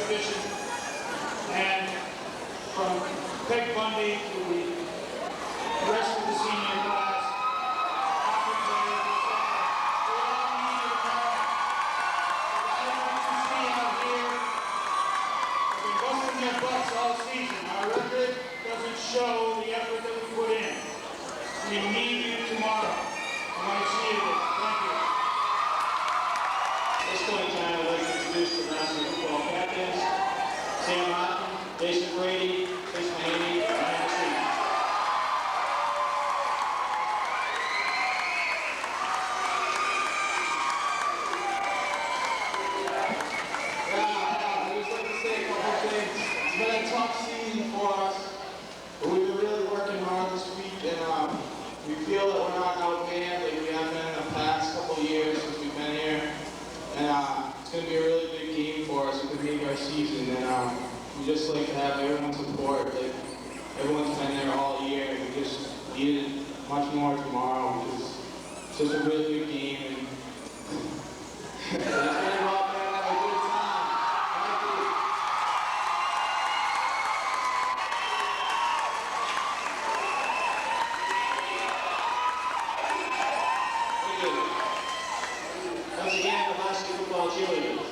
exhibition. And from Peg Bundy to the rest of the senior class, hockey players, we all need your help. Everyone you see out here have been busting their butts all season. Our record doesn't show the effort that we put in. We need you tomorrow. I want to see you there. Thank you. At this point in time, I'd like to introduce the National Football captains, Sam Martin, Jason Brady, Chris Mahaney, and Ryan Stevens. I'd just like to say a couple of things. It's been a tough season for us, but we've been really working hard this week, and we feel that we're not outmanned like we have been in the past couple of years since we've been here. And it's going to be a really big game for us. It's going to make our season, and we just like to have everyone's support. Like, everyone's been there all year, and we just need it much more tomorrow because it's just a really good game. And let's get it out there and have a good time. Thank you. Once again, the high school football cheerleaders.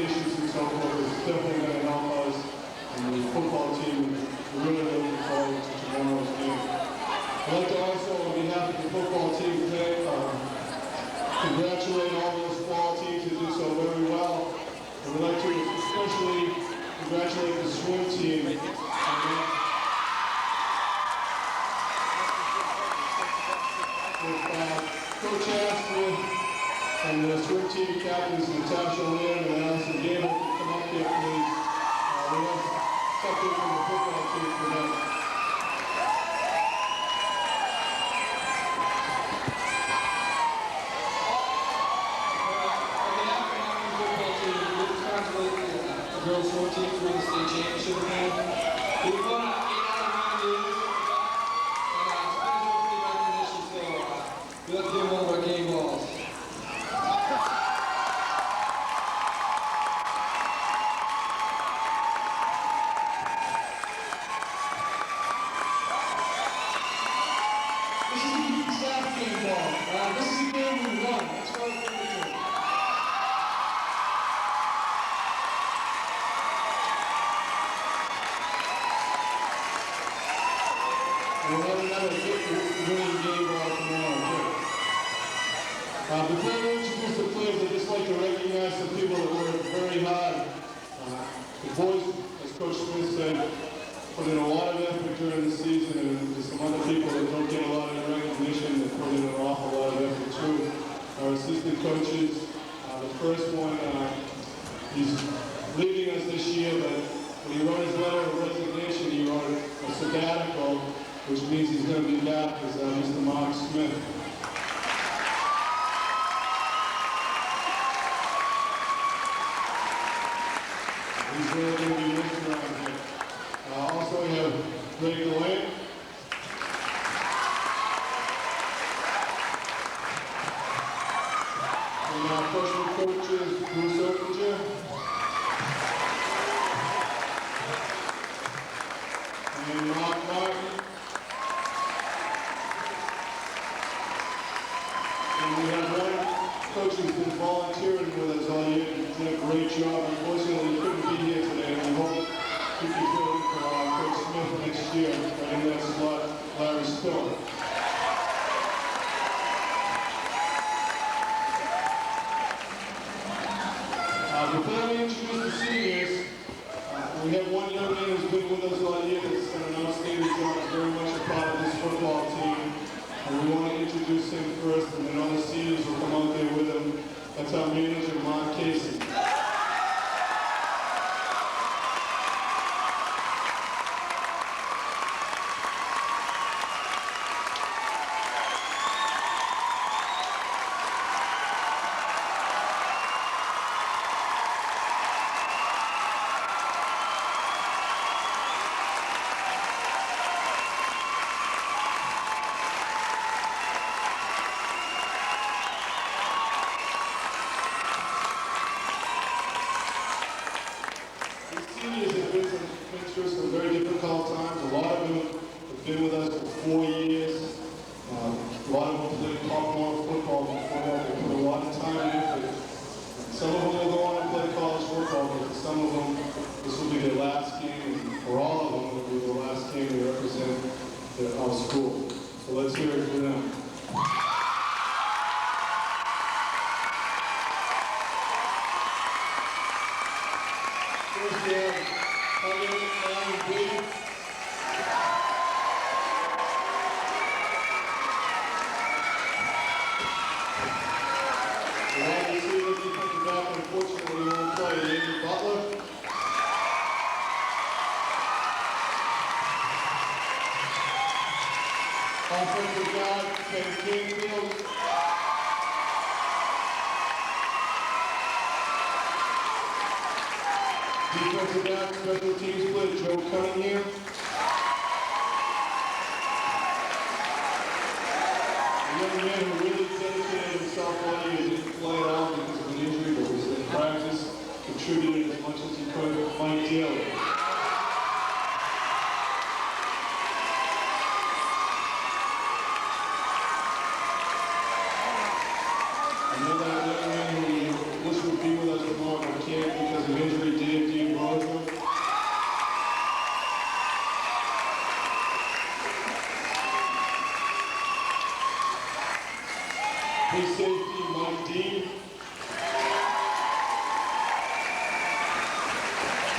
issues and so forth is definitely going to help us. And the football team is really looking forward to tomorrow's game. I'd like to also, on behalf of the football team, congratulate all those fall teams who did so very well. I would like to especially congratulate the swim team. With Coach Aston and the swim team captains Natasha Lynn and Allison Gable to come up here, please. We have something from the football team for them. The girls' swim team for the state championship game. We've won 8 out of 9 games, and it's been a pretty recognition, so we have to give one of our game balls. This is the youth staff game ball. This is the game we won. That's what we're doing. We'll have another winning game ball tomorrow, too. Before we introduce the players, I'd just like to recognize some people that worked very hard. The boys, as Coach Smith said, put in a lot of effort during the season, and there's some other people that don't get a lot of recognition that put in an awful lot of effort, too. Our assistant coaches, the first one, he's leaving us this year, but when he wrote his letter of resignation, he wrote a sabbatical, which means he's going to be back as Mr. Mark Smith. He's really going to be missed around here. Also, we have Greg DeLane. And our freshman coach is Bruce Oaklinger. And Mark Martin. And we have one coach who's been volunteering with us all year. He's done a great job. Unfortunately, he couldn't be here today, and we hope he can fill in for Coach Smith next year. Right in that slot, Larry Spiller. Before we introduce the seniors, we have one young man who's been with us all year that's done an outstanding job, is very much a part of this football team. And we want to introduce him first, and then all the seniors will come out there with him. That's our manager, Mark Casey. Seniors have been through some very difficult times. A lot of them have been with us for 4 years. A lot of them played sophomore football before that. They put a lot of time into it. Some of them will go on and play college football, but for some of them, this will be their last game, and for all of them, it will be the last game they represent our school. So let's hear it for them. First, we have Ryan Brady. The wide receiver, defensive back, unfortunately, won't play. Andrew Butler. Offensive guard, Kevin Canfield. Defensive back, special teams split, Joe Cunningham. A young man who really dedicated himself all year. He didn't play at all because of an injury, but was in practice, contributed as much as he could. Mike Daly. Another young man who we wish would be with us tomorrow, but can't because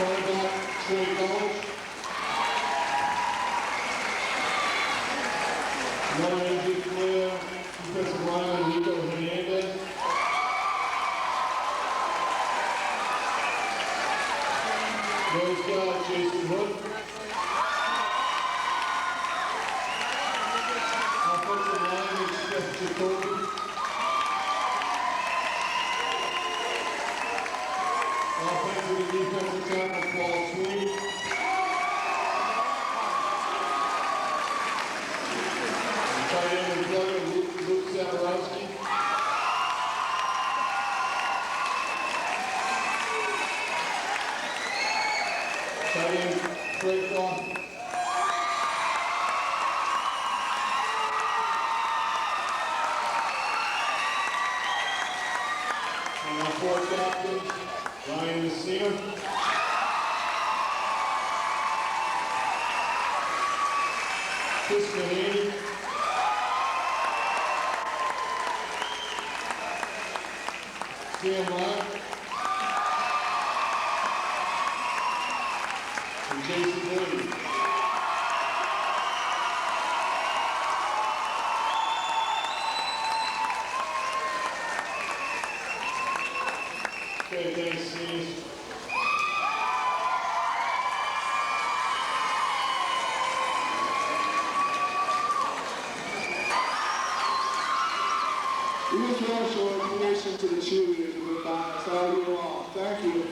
Quarterback, Trey College. Another injured player, defensive lineman, Nico Hernandez. Nose guard, Jason Hood. Offensive lineman, Steph Jacoby. Offensive and defensive tackle, Paul Sweeney. Tight end and plugger, Luke Zaborowski. Tight end, Craig Goff. And our four captains, Ryan Messina. Chris Mahaney. Sam Lyon. And Jason Brady. Okay, thanks, Steve. We just want to show appreciation to the cheerleaders and the banners all year long. Thank you.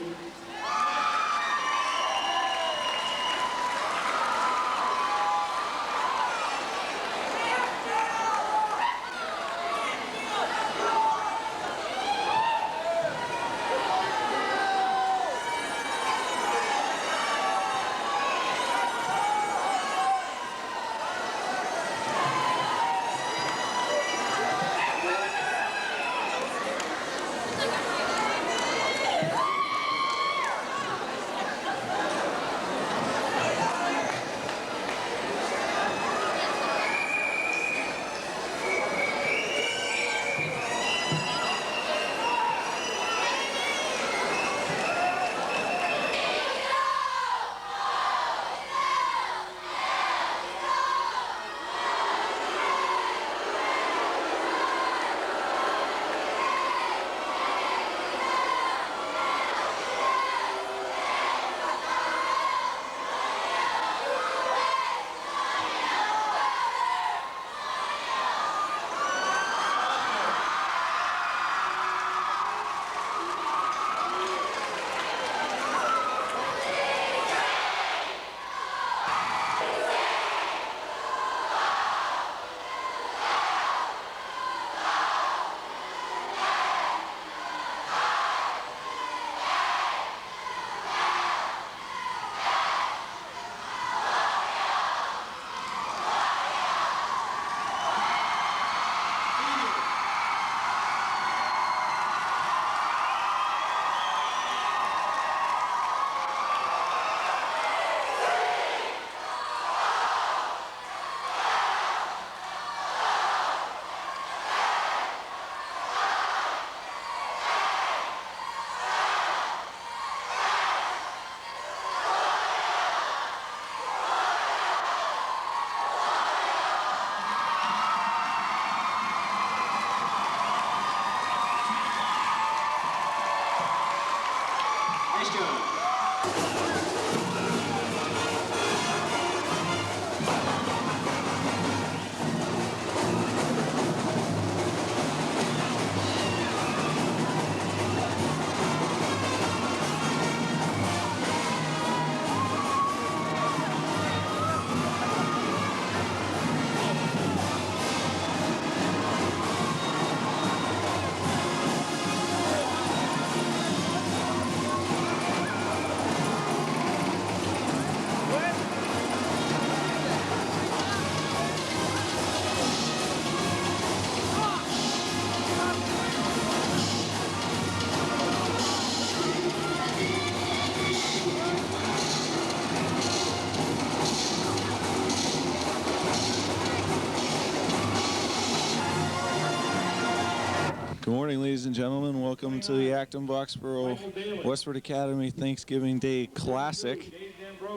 Good morning, ladies and gentlemen. Welcome to the Acton Boxborough Westford Academy Thanksgiving Day Classic,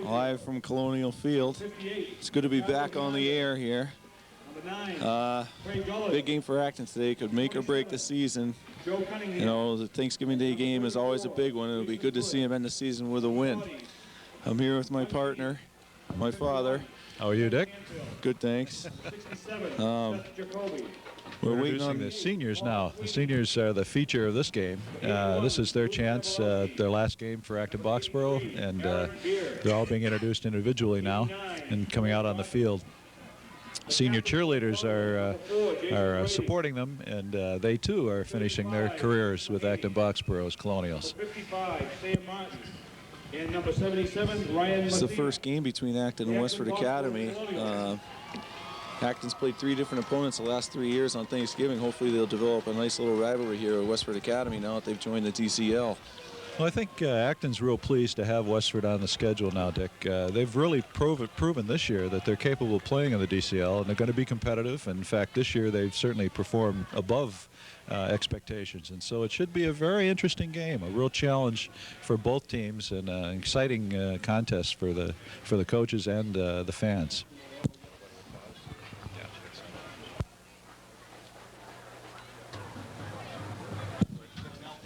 live from Colonial Field. It's good to be back on the air here. Big game for Acton today. Could make or break the season. You know, the Thanksgiving Day game is always a big one. It'll be good to see him end the season with a win. I'm here with my partner, my father. How are you, Dick? Good, thanks. We're waiting on the seniors now. The seniors are the feature of this game. This is their chance, their last game for Acton Boxborough, and they're all being introduced individually now and coming out on the field. Senior cheerleaders are supporting them, and they too are finishing their careers with Acton Boxborough as Colonials. And number 77, Ryan. It's the first game between Acton and Westford Academy. Acton's played 3 different opponents the last 3 years on Thanksgiving. Hopefully they'll develop a nice little rivalry here at Westford Academy now that they've joined the DCL. Well, I think Acton's real pleased to have Westford on the schedule now, Dick. They've really proven this year that they're capable of playing in the DCL, and they're going to be competitive. And in fact, this year they've certainly performed above expectations. And so it should be a very interesting game, a real challenge for both teams, and an exciting contest for the coaches and the fans.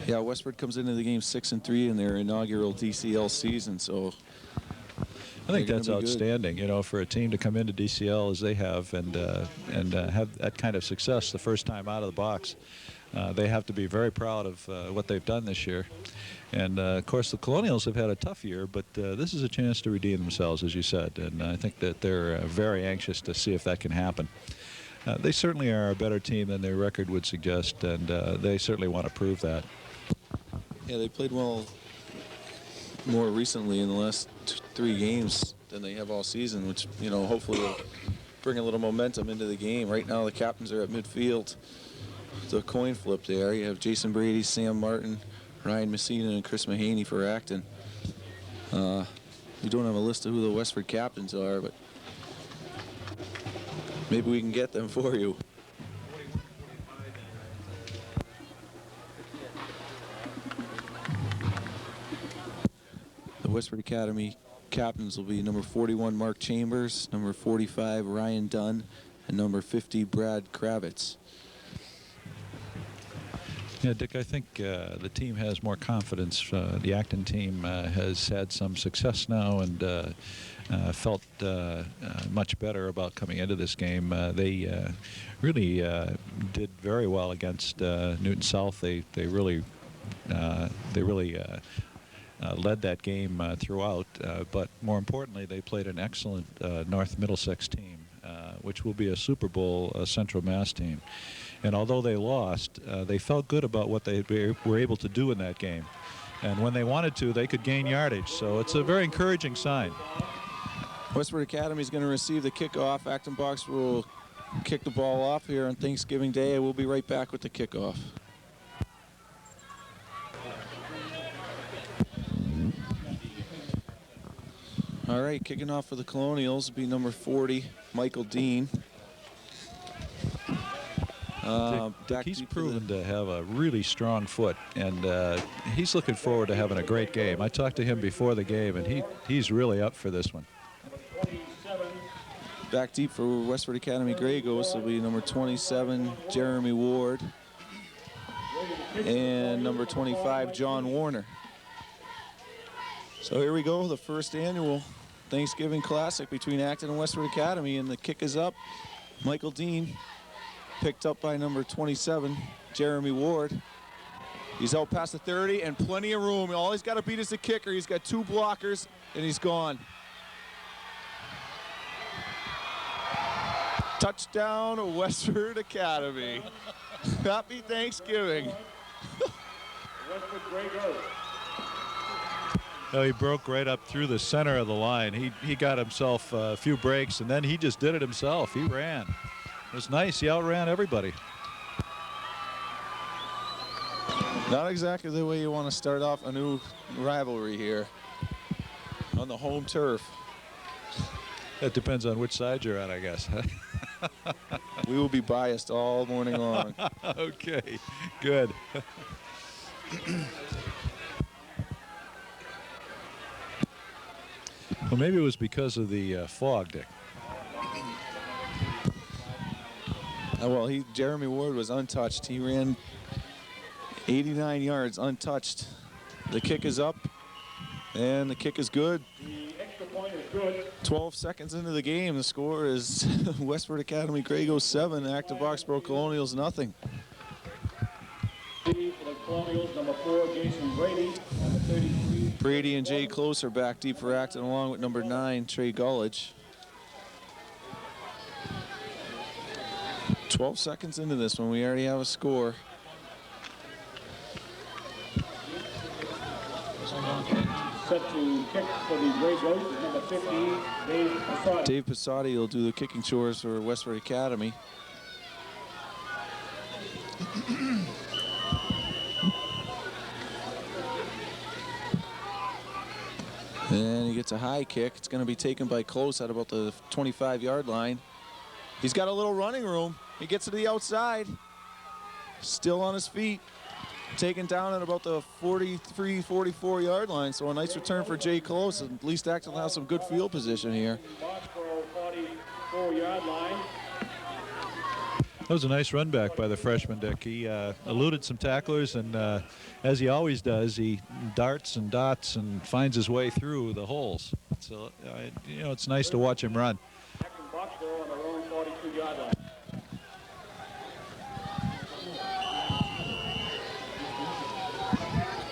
Yeah, Westford comes into the game 6-3 in their inaugural DCL season, so I think that's outstanding, you know, for a team to come into DCL as they have and have that kind of success the first time out of the box. They have to be very proud of what they've done this year. And, of course, the Colonials have had a tough year, but this is a chance to redeem themselves, as you said. And I think that they're very anxious to see if that can happen. They certainly are a better team than their record would suggest, and they certainly want to prove that. Yeah, they played well more recently in the last 3 games than they have all season, which, you know, hopefully will bring a little momentum into the game. Right now the captains are at midfield. It's a coin flip there. You have Jason Brady, Sam Martin, Ryan Messina, and Chris Mahaney for Acton. We don't have a list of who the Westford captains are, but maybe we can get them for you. The Westford Academy captains will be number 41, Mark Chambers, number 45, Ryan Dunn, and number 50, Brad Kravitz. Yeah, Dick, I think the team has more confidence. The Acton team has had some success now and felt much better about coming into this game. They really did very well against Newton South. They really led that game throughout, but more importantly, they played an excellent North Middlesex team, which will be a Super Bowl Central Mass team. And although they lost, they felt good about what they were able to do in that game. And when they wanted to, they could gain yardage. So it's a very encouraging sign. Westford Academy is going to receive the kickoff. Acton Boxborough will kick the ball off here on Thanksgiving Day. We'll be right back with the kickoff. All right, kicking off for the Colonials will be number 40, Michael Dean. Dick, he's proven to have a really strong foot, and he's looking forward to having a great game. I talked to him before the game, and he's really up for this one. Back deep for Westford Academy Grey Ghosts will be number 27, Jeremy Ward, and number 25, John Warner. So here we go, the first annual Thanksgiving Classic between Acton and Westford Academy, and the kick is up. Michael Dean, picked up by number 27, Jeremy Ward. He's out past the 30 and plenty of room. All he's got to beat is the kicker. He's got 2 blockers and he's gone. Touchdown, Westford Academy. Happy Thanksgiving. Westford Grey Ghosts. Oh, he broke right up through the center of the line. He got himself a few breaks, and then he just did it himself. He ran. It was nice. He outran everybody. Not exactly the way you want to start off a new rivalry here on the home turf. That depends on which side you're on, I guess. We will be biased all morning long. Okay, good. Well, maybe it was because of the fog, Dick. Well, Jeremy Ward was untouched. He ran 89 yards untouched. The kick is up, and the kick is good. The extra point is good. 12 seconds into the game, the score is Westford Academy Grego 7, Active Boxborough Colonials nothing. For the Colonials, number 4, Jason Brady, number 33. Brady and Jay Close are back deep for Acton, along with number 9, Trey Gullidge. 12 seconds into this one, we already have a score. Set to kick for the Grey Ghosts is number 15, Dave Passati. Dave Passati will do the kicking chores for Westford Academy. And he gets a high kick. It's going to be taken by Close at about the 25-yard line. He's got a little running room. He gets to the outside. Still on his feet. Taken down at about the 43, 44-yard line. So a nice return for Jay Close. At least Acton will have some good field position here. Boxborough 44-yard line. That was a nice run back by the freshman, Dick. He eluded some tacklers, and as he always does, he darts and dots and finds his way through the holes. So, you know, it's nice to watch him run. Boxborough on their own 42-yard line.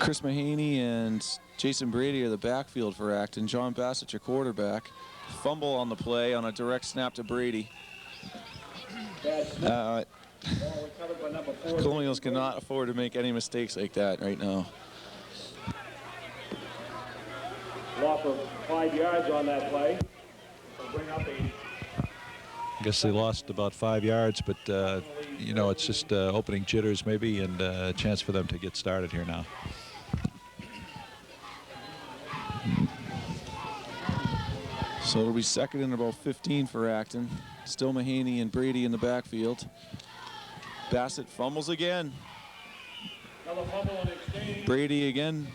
Chris Mahaney and Jason Brady are the backfield for Acton. John Bassett, your quarterback. Fumble on the play on a direct snap to Brady. Colonials cannot afford to make any mistakes like that right now. Loss of 5 yards on that play. Bring up a I guess they lost about 5 yards, but, you know, it's just opening jitters maybe, and a chance for them to get started here now. So it'll be second and about 15 for Acton. Still Mahaney and Brady in the backfield. Bassett fumbles again. another fumble and exchange. Brady again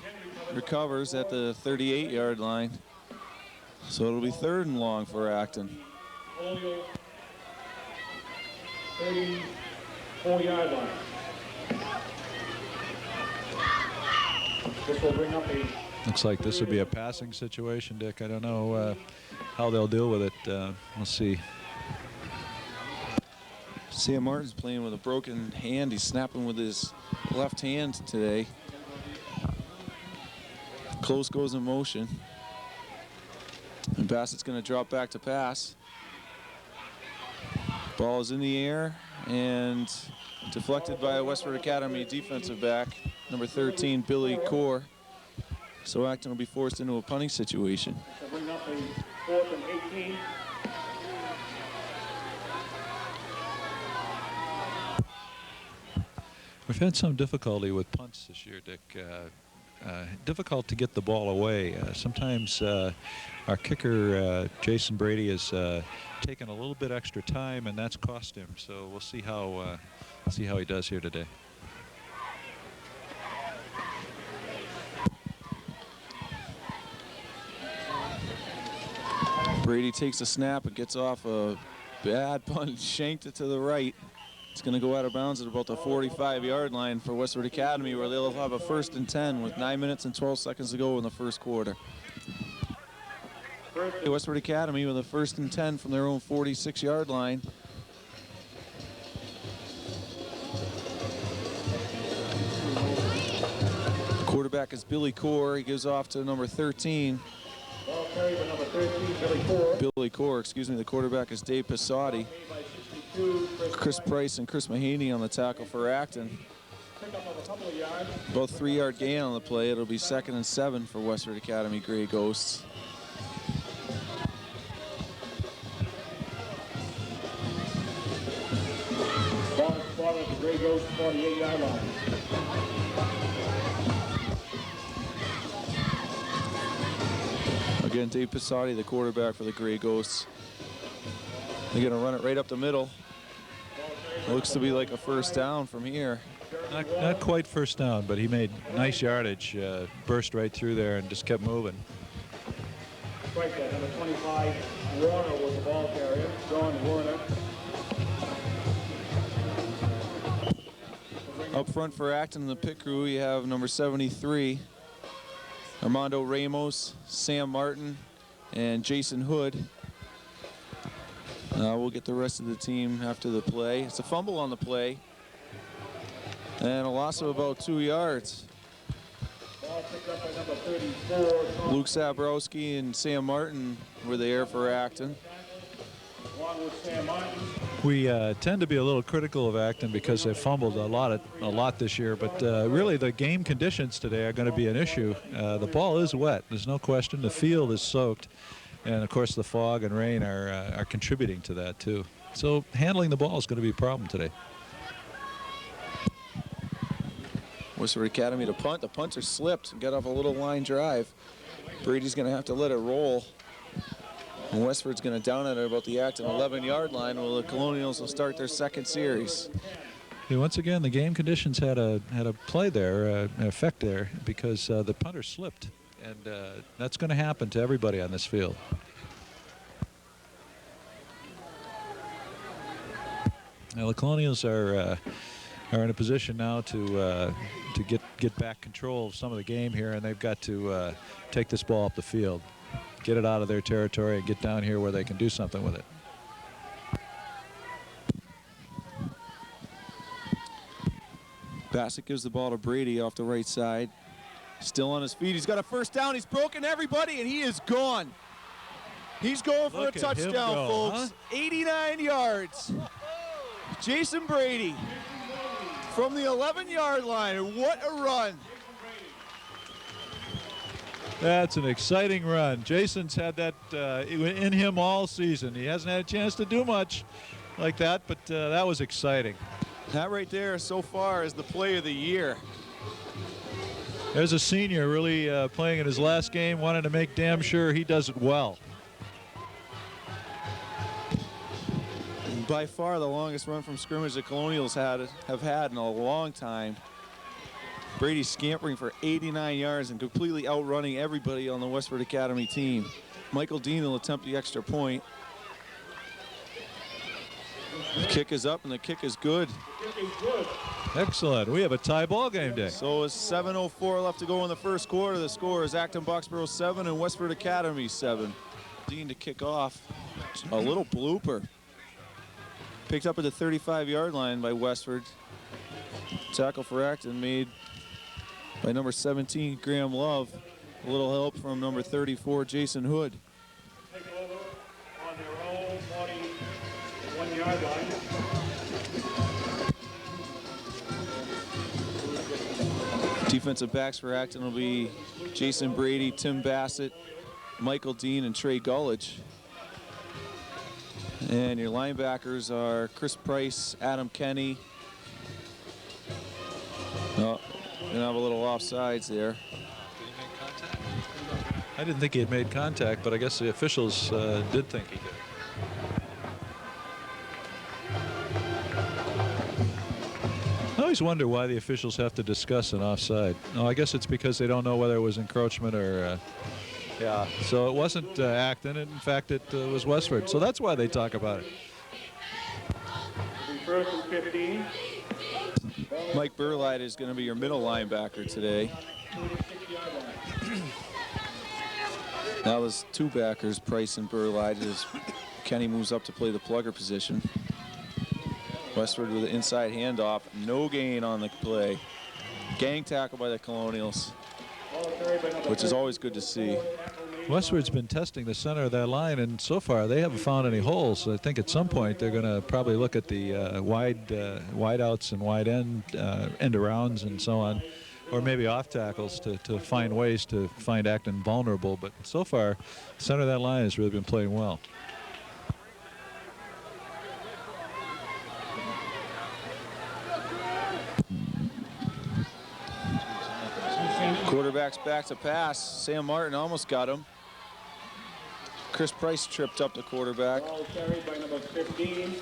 recovers at the 38-yard line. So it'll be third and long for Acton. Colonial 34-yard line. This will bring up a... Looks like this would be a passing situation, Dick. I don't know how they'll deal with it. We'll see. Sam Martin's playing with a broken hand. He's snapping with his left hand today. Close goes in motion. And Bassett's going to drop back to pass. Ball is in the air and deflected by a Westford Academy defensive back, number 13, Billy Core. So Acton will be forced into a punting situation. To bring up a 4th and 18. We've had some difficulty with punts this year, Dick. Difficult to get the ball away. Sometimes our kicker, Jason Brady, has taken a little bit extra time, and that's cost him. So we'll see how he does here today. Brady takes a snap and gets off a bad punt, shanked it to the right. It's going to go out of bounds at about the 45-yard line for Westford Academy, where they'll have a 1st and 10 with 9 minutes and 12 seconds to go in the first quarter. Westford Academy with a 1st and 10 from their own 46-yard line. The quarterback is Billy Core. He gives off to number 13. Ball carried by number 13, Billy Core. Billy Core, excuse me. The quarterback is Dave Passati. Chris Price and Chris Mahaney on the tackle for Acton. Pickup of a couple of yards. About 3-yard gain on the play. It'll be 2nd and 7 for Westford Academy Grey Ghosts. Ball is spotted at the Grey Ghost 48-yard line. Again, Dave Passati, the quarterback for the Grey Ghosts. They're going to run it right up the middle. Looks to be like a first down from here. Not quite first down, but he made nice yardage, burst right through there and just kept moving. Strike that, number 25, Warner was the ball carrier, John Warner. Up front for Acton in the pit crew, you have number 73, Armando Ramos, Sam Martin, and Jason Hood. We'll get the rest of the team after the play. It's a fumble on the play, and a loss of about 2 yards. Ball picked up by number 34. Luke Sabrowski and Sam Martin were there for Acton. Along with Sam Martin. We tend to be a little critical of Acton because they fumbled a lot this year, but really the game conditions today are going to be an issue. The ball is wet, there's no question. The field is soaked, and of course the fog and rain are contributing to that too. So handling the ball is going to be a problem today. Westford Academy to punt. The punter slipped and got off a little line drive. Brady's going to have to let it roll. And Westford's going to down it at about the Acton 11-yard line, while the Colonials will start their second series. Yeah, once again, the game conditions had a play there, an effect there, because the punter slipped, and that's going to happen to everybody on this field. Now the Colonials are in a position now to get back control of some of the game here, and they've got to take this ball up the field, get it out of their territory, and get down here where they can do something with it. Bassett gives the ball to Brady off the right side. Still on his feet. He's got a first down. He's broken everybody, and he is gone. He's going for a touchdown, folks. 89 yards. Jason Brady from the 11-yard line. What a run. That's an exciting run. Jason's had that in him all season. He hasn't had a chance to do much like that, but that was exciting. That right there so far is the play of the year. There's a senior really playing in his last game, wanting to make damn sure he does it well. By far the longest run from scrimmage the Colonials have had in a long time. Brady scampering for 89 yards and completely outrunning everybody on the Westford Academy team. Michael Dean will attempt the extra point. The kick is up and the kick is good. Excellent. We have a tie ball game day. So it's 7:04 left to go in the first quarter. The score is Acton Boxborough 7 and Westford Academy 7. Dean to kick off. A little blooper. Picked up at the 35-yard line by Westford. Tackle for Acton made by number 17, Graham Love. A little help from number 34, Jason Hood. Take over on their own 41-yard line. Defensive backs for Acton will be Jason Brady, Tim Bassett, Michael Dean, and Trey Gullidge. And your linebackers are Chris Price, Adam Kenny. Oh, gonna have a little offsides there. I didn't think he had made contact, but I guess the officials did think he did. I always wonder why the officials have to discuss an offside. No, I guess it's because they don't know whether it was encroachment or... yeah, so it wasn't Acton. In fact, it was Westford. So that's why they talk about it. First and 15. Mike Burlight is going to be your middle linebacker today. Now there's two backers, Price and Burlight, as Kenny moves up to play the plugger position. Westford with an inside handoff. No gain on the play. Gang tackle by the Colonials, which is always good to see. Westford's been testing the center of that line, and so far they haven't found any holes. So I think at some point they're going to probably look at the wide outs and wide end arounds and so on, or maybe off tackles to find ways to find Acton vulnerable. But so far, the center of that line has really been playing well. Quarterback's back to pass. Sam Martin almost got him. Chris Price tripped up the quarterback. Ball carried by number 15.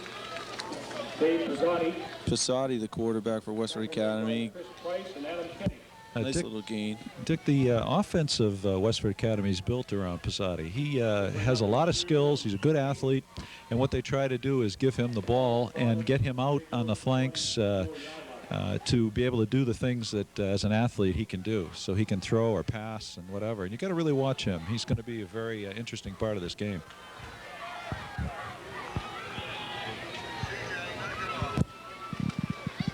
Dave Pizzotti, Pissotti, the quarterback for Westford Academy. Chris Price, and Adam Kenny. Nice little gain. Dick, the offense of Westford Academy is built around Pissotti. He has a lot of skills. He's a good athlete. And what they try to do is give him the ball and get him out on the flanks to be able to do the things that, as an athlete, he can do. So he can throw or pass and whatever. And you got to really watch him. He's going to be a very interesting part of this game.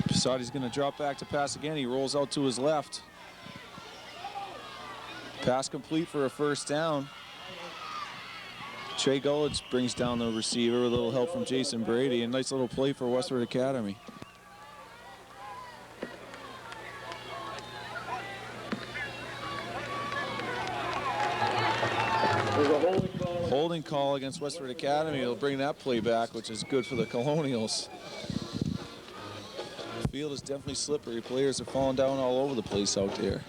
Pissotti's going to drop back to pass again. He rolls out to his left. Pass complete for a first down. Trey Gullitz brings down the receiver with a little help from Jason Brady. A nice little play for Westford Academy. Holding call against Westford Academy. They'll bring that play back, which is good for the Colonials. The field is definitely slippery. Players are falling down all over the place out there.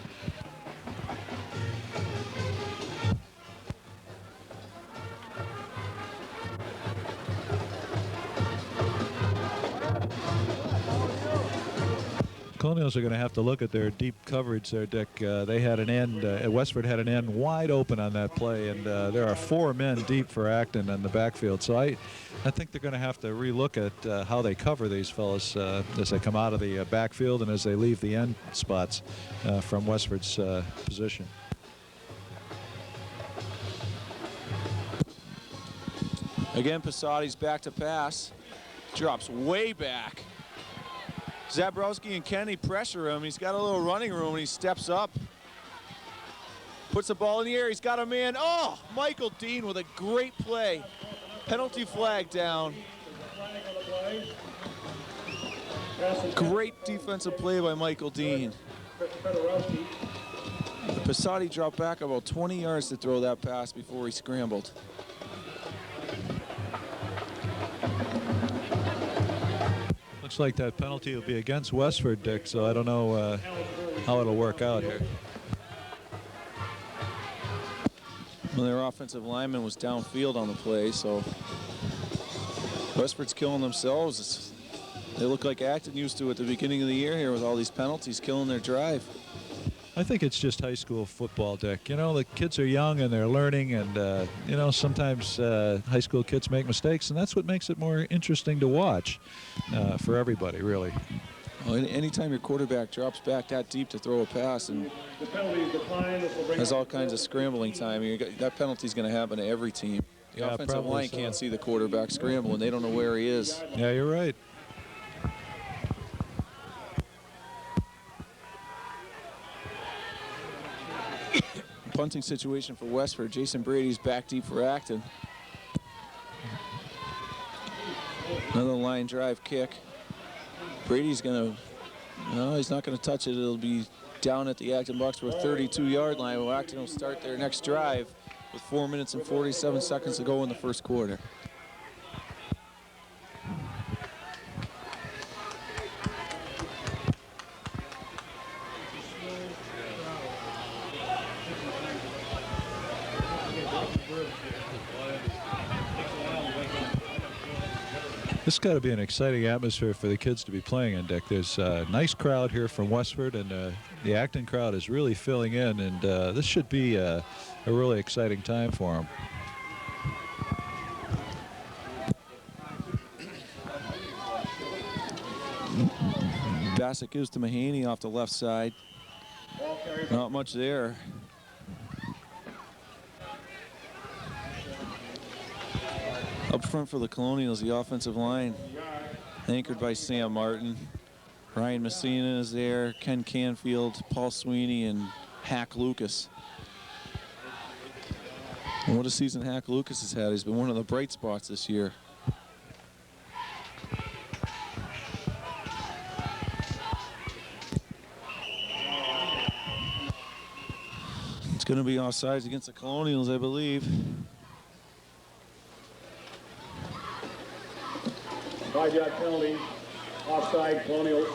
Colonials are going to have to look at their deep coverage there, Dick. They had an end, Westford had an end wide open on that play, and there are 4 men deep for Acton on the backfield. So I think they're going to have to relook at how they cover these fellas as they come out of the backfield and as they leave the end spots from Westford's position. Again, Pissotti's back to pass. Drops way back. Zabrowski and Kenny pressure him. He's got a little running room and he steps up. Puts the ball in the air. He's got a man. Oh, Michael Dean with a great play. Penalty flag down. Great defensive play by Michael Dean. Pissotti dropped back about 20 yards to throw that pass before he scrambled. Looks like that penalty will be against Westford, Dick, so I don't know how it'll work out here. Well, their offensive lineman was downfield on the play, so Westford's killing themselves. They look like Acton used to at the beginning of the year here with all these penalties killing their drive. I think it's just high school football, Dick. You know, the kids are young and they're learning, and you know, sometimes high school kids make mistakes, and that's what makes it more interesting to watch for everybody, really. Well, anytime your quarterback drops back that deep to throw a pass and has all kinds of scrambling time, that penalty's going to happen to every team. The offensive line can't see the quarterback scrambling. They don't know where he is. Yeah, you're right. Punting situation for Westford. Jason Brady's back deep for Acton. Another line drive kick. Brady's gonna, no, he's not gonna touch it. It'll be down at the Acton Bucksworth 32-yard line. Well, Acton will start their next drive with 4 minutes and 47 seconds to go in the first quarter. This has got to be an exciting atmosphere for the kids to be playing in, Dick. There's a nice crowd here from Westford, and the Acton crowd is really filling in, and this should be a really exciting time for them. Bassett gives to Mahaney off the left side. Not much there. Up front for the Colonials, the offensive line, anchored by Sam Martin. Ryan Messina is there, Ken Canfield, Paul Sweeney, and Hack Lucas. And what a season Hack Lucas has had. He's been one of the bright spots this year. It's going to be offsides against the Colonials, I believe. 5-yard penalty, offside, Colonials.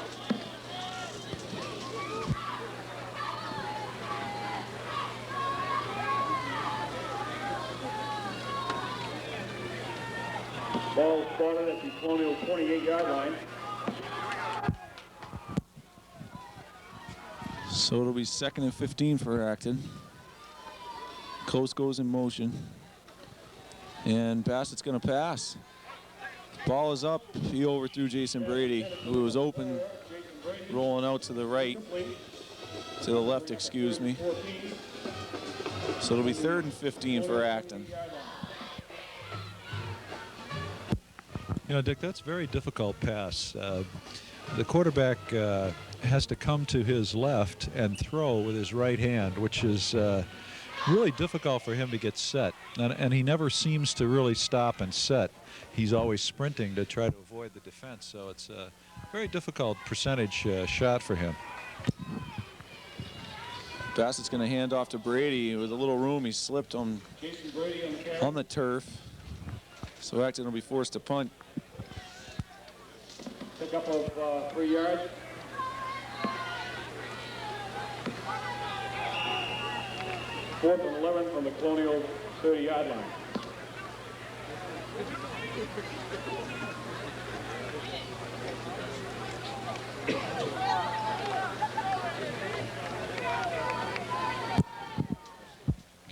Ball spotted at the Colonial 28-yard line. So it'll be 2nd and 15 for Acton. Coast goes in motion. And Bassett's going to pass. Ball is up. He overthrew Jason Brady, who was open, rolling out to the right. To the left, excuse me. So it'll be 3rd and 15 for Acton. You know, Dick, that's a very difficult pass. The quarterback has to come to his left and throw with his right hand, which is really difficult for him to get set. And he never seems to really stop and set. He's always sprinting to try to avoid the defense. So it's a very difficult percentage shot for him. Bassett's going to hand off to Brady. With a little room, he slipped on the turf. So Acton will be forced to punt. Pick up of 3 yards. Fourth and 11 from the Colonial 30-yard line.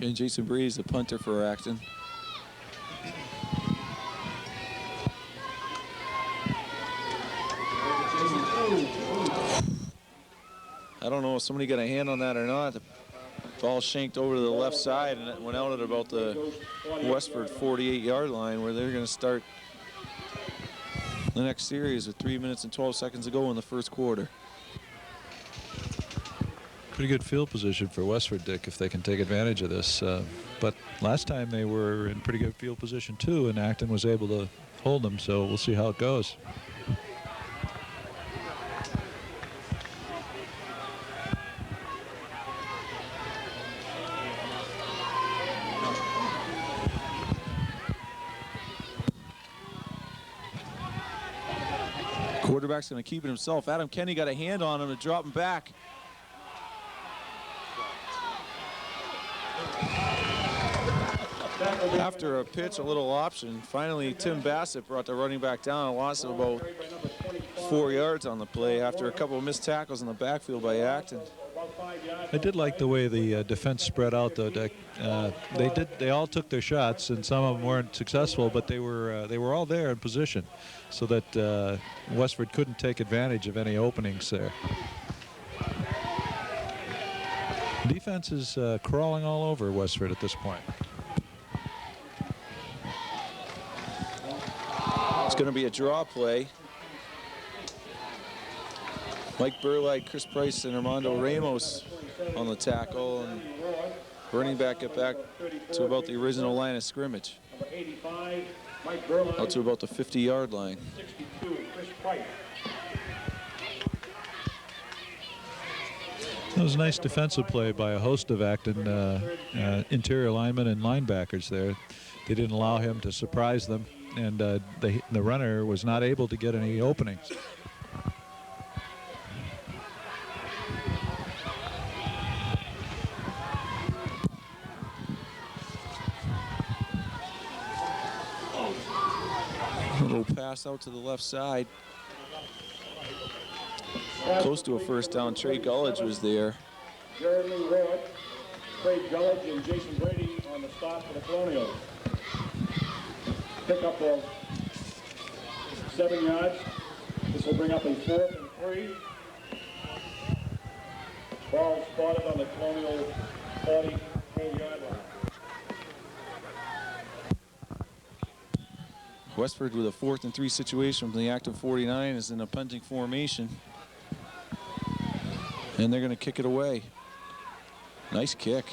And Jason Breeze, the punter for Acton. I don't know if somebody got a hand on that or not. The ball shanked over to the left side and it went out at about the Westford 48-yard line, where they're going to start the next series with 3 minutes and 12 seconds to go in the first quarter. Pretty good field position for Westford, Dick, if they can take advantage of this. But last time they were in pretty good field position too, and Acton was able to hold them, so we'll see how it goes. Quarterback's going to keep it himself. Adam Kenny got a hand on him to drop him back. After a pitch, a little option, finally Tim Bassett brought the running back down, a loss of about 4 yards on the play after a couple of missed tackles in the backfield by Acton. I did like the way the defense spread out, though, Dick. They all took their shots, and some of them weren't successful, but they were all there in position, so that Westford couldn't take advantage of any openings there. Defense is crawling all over Westford at this point. It's going to be a draw play. Mike Burlight, Chris Price, and Armando Ramos on the tackle, and running back get back to about the original line of scrimmage. Out to about the 50-yard line. 62, Chris Price. That was a nice defensive play by a host of Acton interior linemen and linebackers there. They didn't allow him to surprise them, and the runner was not able to get any openings. A little pass out to the left side. Close to a first down. Trey Gullidge was there. Jeremy Ward, Trey Gullidge, and Jason Brady on the stop for the Colonials. Pickup of 7 yards. This will bring up a 4th and 3. Ball spotted on the Colonial 44-yard line. Westford with a 4th and 3 situation from the Acton 49 is in a punting formation. And they're going to kick it away. Nice kick.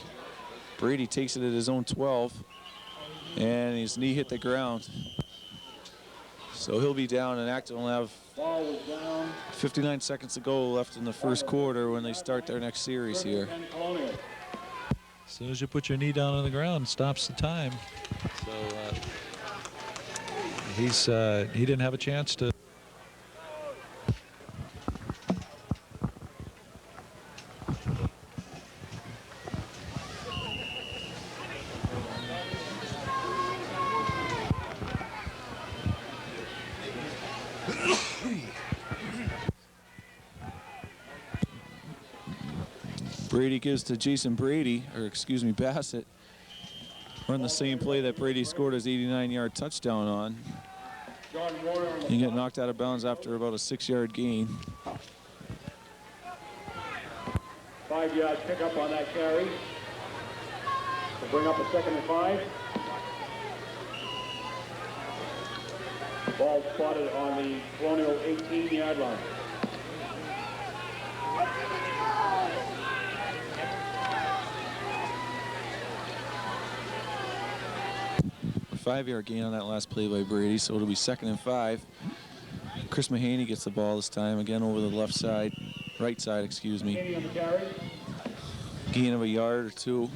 Brady takes it at his own 12. And his knee hit the ground. So he'll be down, and Acton will have 59 seconds to go left in the first quarter when they start their next series here. As soon as you put your knee down on the ground, it stops the time. So he didn't have a chance to. Brady gives to Jason Bassett. Run the same play that Brady scored his 89-yard touchdown on. He get knocked out of bounds after about a 6-yard gain. 5 yards pickup on that carry. We'll bring up a 2nd and 5. Ball spotted on the Colonial 18-yard line. A 5-yard gain on that last play by Brady, so it'll be 2nd and 5. Chris Mahaney gets the ball this time, again over the right side, excuse me. Mahaney on the carry. Gain of a yard or 2.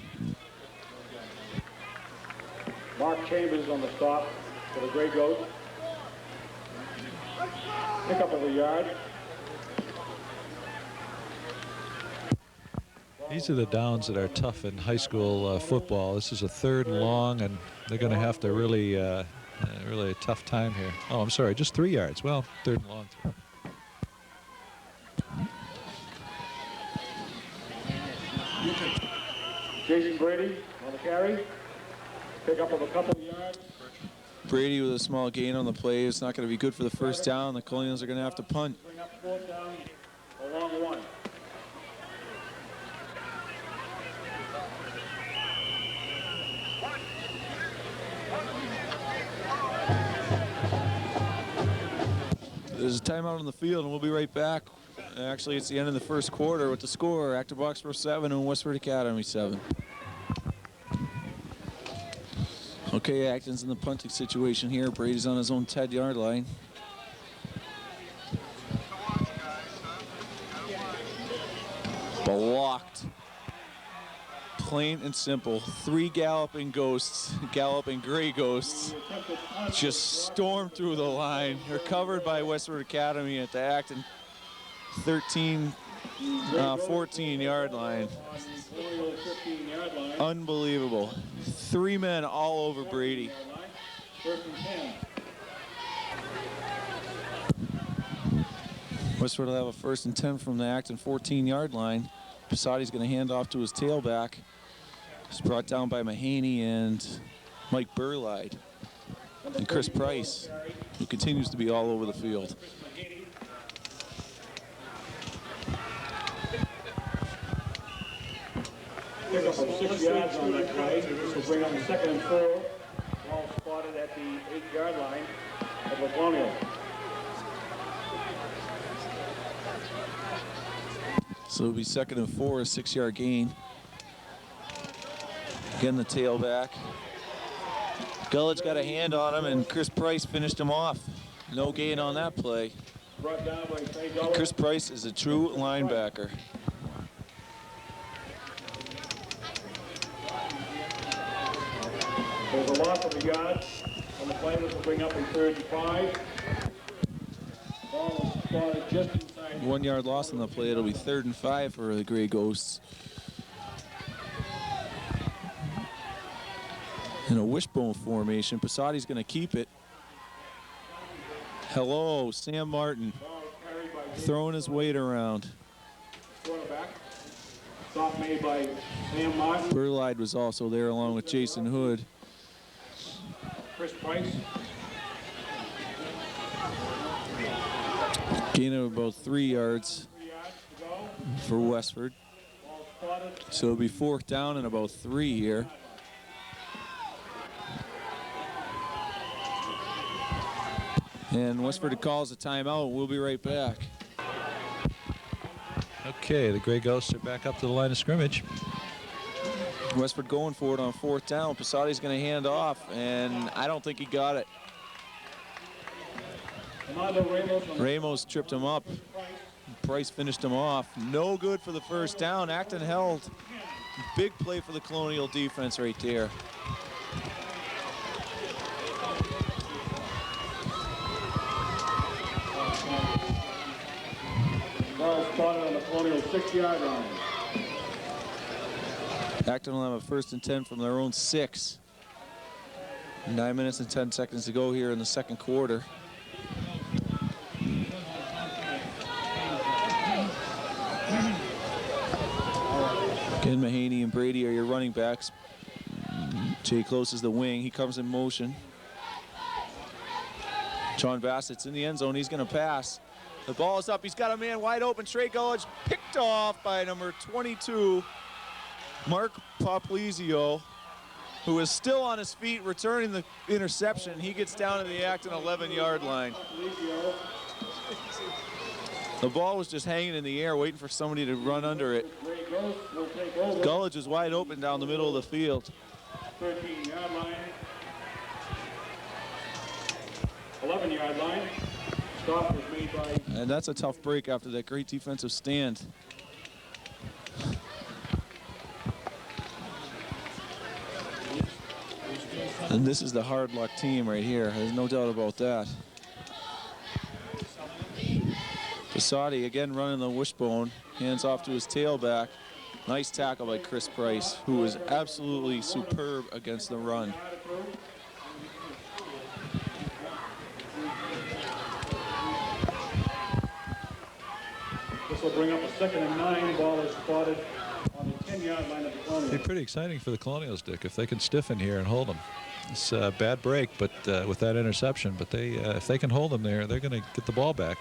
Mark Chambers on the stop for the Grey Goats. Pickup of a yard. These are the downs that are tough in high school football. This is a 3rd and long, and they're going to have to really a tough time here. Oh, I'm sorry, just 3 yards. Well, 3rd and long. Jason Brady on the carry. Pickup of a couple of yards. Brady with a small gain on the play. It's not going to be good for the first down. The Colonials are going to have to punt. Bring up 4th down, a long one. There's a timeout on the field, and we'll be right back. Actually, it's the end of the first quarter with the score. Active Boxborough 7 and Westford Academy 7. Okay, Acton's in the punting situation here. Brady's on his own 10-yard line. Blocked. Plain and simple. 3 galloping gray ghosts just stormed through the line. They're covered by Westford Academy at the Acton 14-yard line. Unbelievable. 3 men all over Brady. Westford will have a 1st and 10 from the Acton 14-yard line. Passati's going to hand off to his tailback. It's brought down by Mahaney and Mike Burlide. And Chris Price, who continues to be all over the field. Pick up of 6 yards on that play. This will bring on the 2nd and 4. Ball spotted at the 8-yard line of the Colonial. So it'll be 2nd and 4, a 6-yard gain. Again, the tailback. Gulledge got a hand on him, and Chris Price finished him off. No gain on that play. Brought down by And Chris Price is a true linebacker. There's a loss of a yard on the play, which will bring up a 3rd and 5. Ball was spotted just inside. 1 yard loss on the play. It'll be 3rd and 5 for the Grey Ghosts. In a wishbone formation, Passati's going to keep it. Hello, Sam Martin. Throwing his weight around. Quarterback. Stop made by Sam Martin. Burlide was also there along with Jason Hood. Chris Price. Gain of about 3 yards 3 yards to go. for Westford. Ball spotted. So it'll be 4th down and about 3 here. And Westford calls a timeout. We'll be right back. Okay, the Grey Ghosts are back up to the line of scrimmage. Westford going for it on 4th down. Passati's going to hand off, and I don't think he got it. Ramos tripped him up. Price finished him off. No good for the 1st down. Acton held. Big play for the Colonial defense right there. Ball spotted on the Colonial 6-yard line. Acton will have a 1st and 10 from their own 6. 9 minutes and 10 seconds to go here in the 2nd quarter. Ken Mahaney and Brady are your running backs. Jay Close is the wing. He comes in motion. John Bassett's in the end zone. He's going to pass. The ball is up. He's got a man wide open. Trey Gullidge picked off by number 22, Mark Poplizio, who is still on his feet returning the interception. He gets down to the Acton 11-yard line. The ball was just hanging in the air, waiting for somebody to run under it. Gullidge is wide open down the middle of the field. 13-yard line. 11-yard line. Stop was made by... And that's a tough break after that great defensive stand. And this is the hard luck team right here. There's no doubt about that. Basati again running the wishbone. Hands off to his tailback. Nice tackle by Chris Price, who was absolutely superb against the run. This will bring up a 2nd and 9. Ball is spotted on the 10-yard line of the Colonials. It'd be pretty exciting for the Colonials, Dick, if they can stiffen here and hold them. It's a bad break, but with that interception. But they, if they can hold them there, they're going to get the ball back.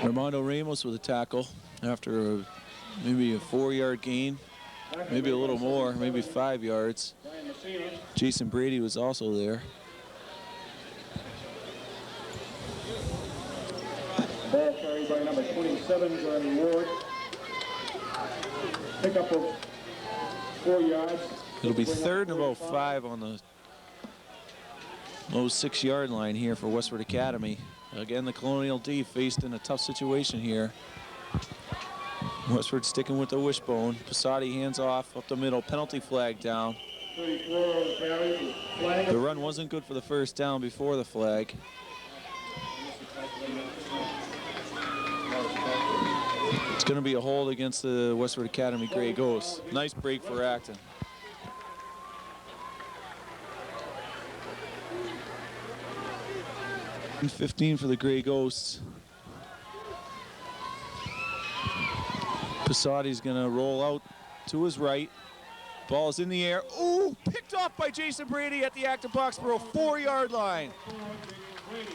Armando Ramos with a tackle after maybe a 4-yard gain, maybe a little more, maybe 5 yards. Jason Brady was also there. Ball carried by number 27, Jeremy Ward. Pickup of 4 yards. It'll be 3rd and about 5 on the low 6-yard line here for Westford Academy. Again, the Colonial D faced in a tough situation here. Westford sticking with the wishbone. Passati hands off up the middle, penalty flag down. 34 on the carry. Flag. The run wasn't good for the first down before the flag. It's going to be a hold against the Westford Academy Grey Ghosts. Nice break for Acton. And 15 for the Grey Ghosts. Passati's going to roll out to his right. Ball's in the air. Ooh, picked off by Jason Brady at the Acton Boxborough 4-yard line.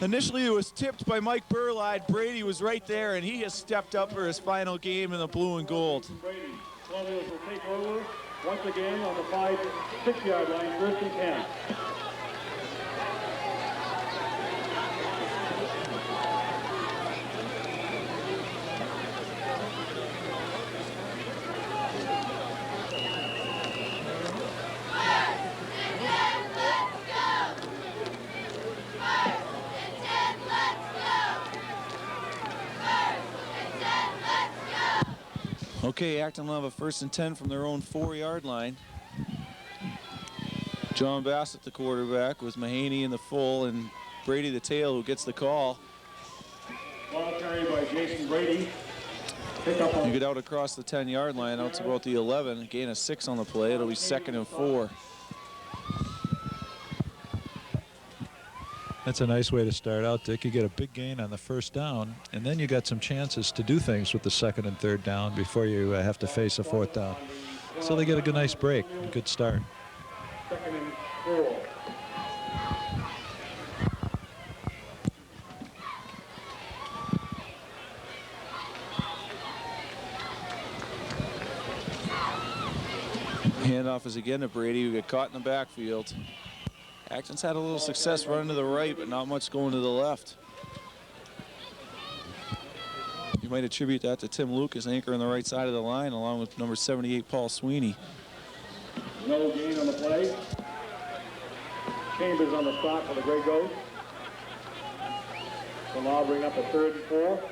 Initially, it was tipped by Mike Burlide. Brady was right there, and he has stepped up for his final game in the blue and gold. Brady. Colonials will take over once again on the 5-6-yard line, 1st and 10. Okay, Acton will have a 1st and 10 from their own 4-yard line. John Bassett, the quarterback, with Mahaney in the full and Brady the tail who gets the call. Ball carried by Jason Brady. Pick up on You get out across the 10-yard line, out to about the 11. Gain of 6 on the play. It'll be 2nd and 4. That's a nice way to start out, Dick. You get a big gain on the 1st down, and then you got some chances to do things with the 2nd and 3rd down before you have to face a 4th down. So they get a good, nice break, a good start. 2nd and 4. Handoff is again to Brady, who got caught in the backfield. Acton's had a little success running to the right, but not much going to the left. You might attribute that to Tim Lucas, anchor on the right side of the line, along with number 78, Paul Sweeney. No gain on the play. Chambers on the spot for the Grey Ghosts. So now bring up a 3rd and 4.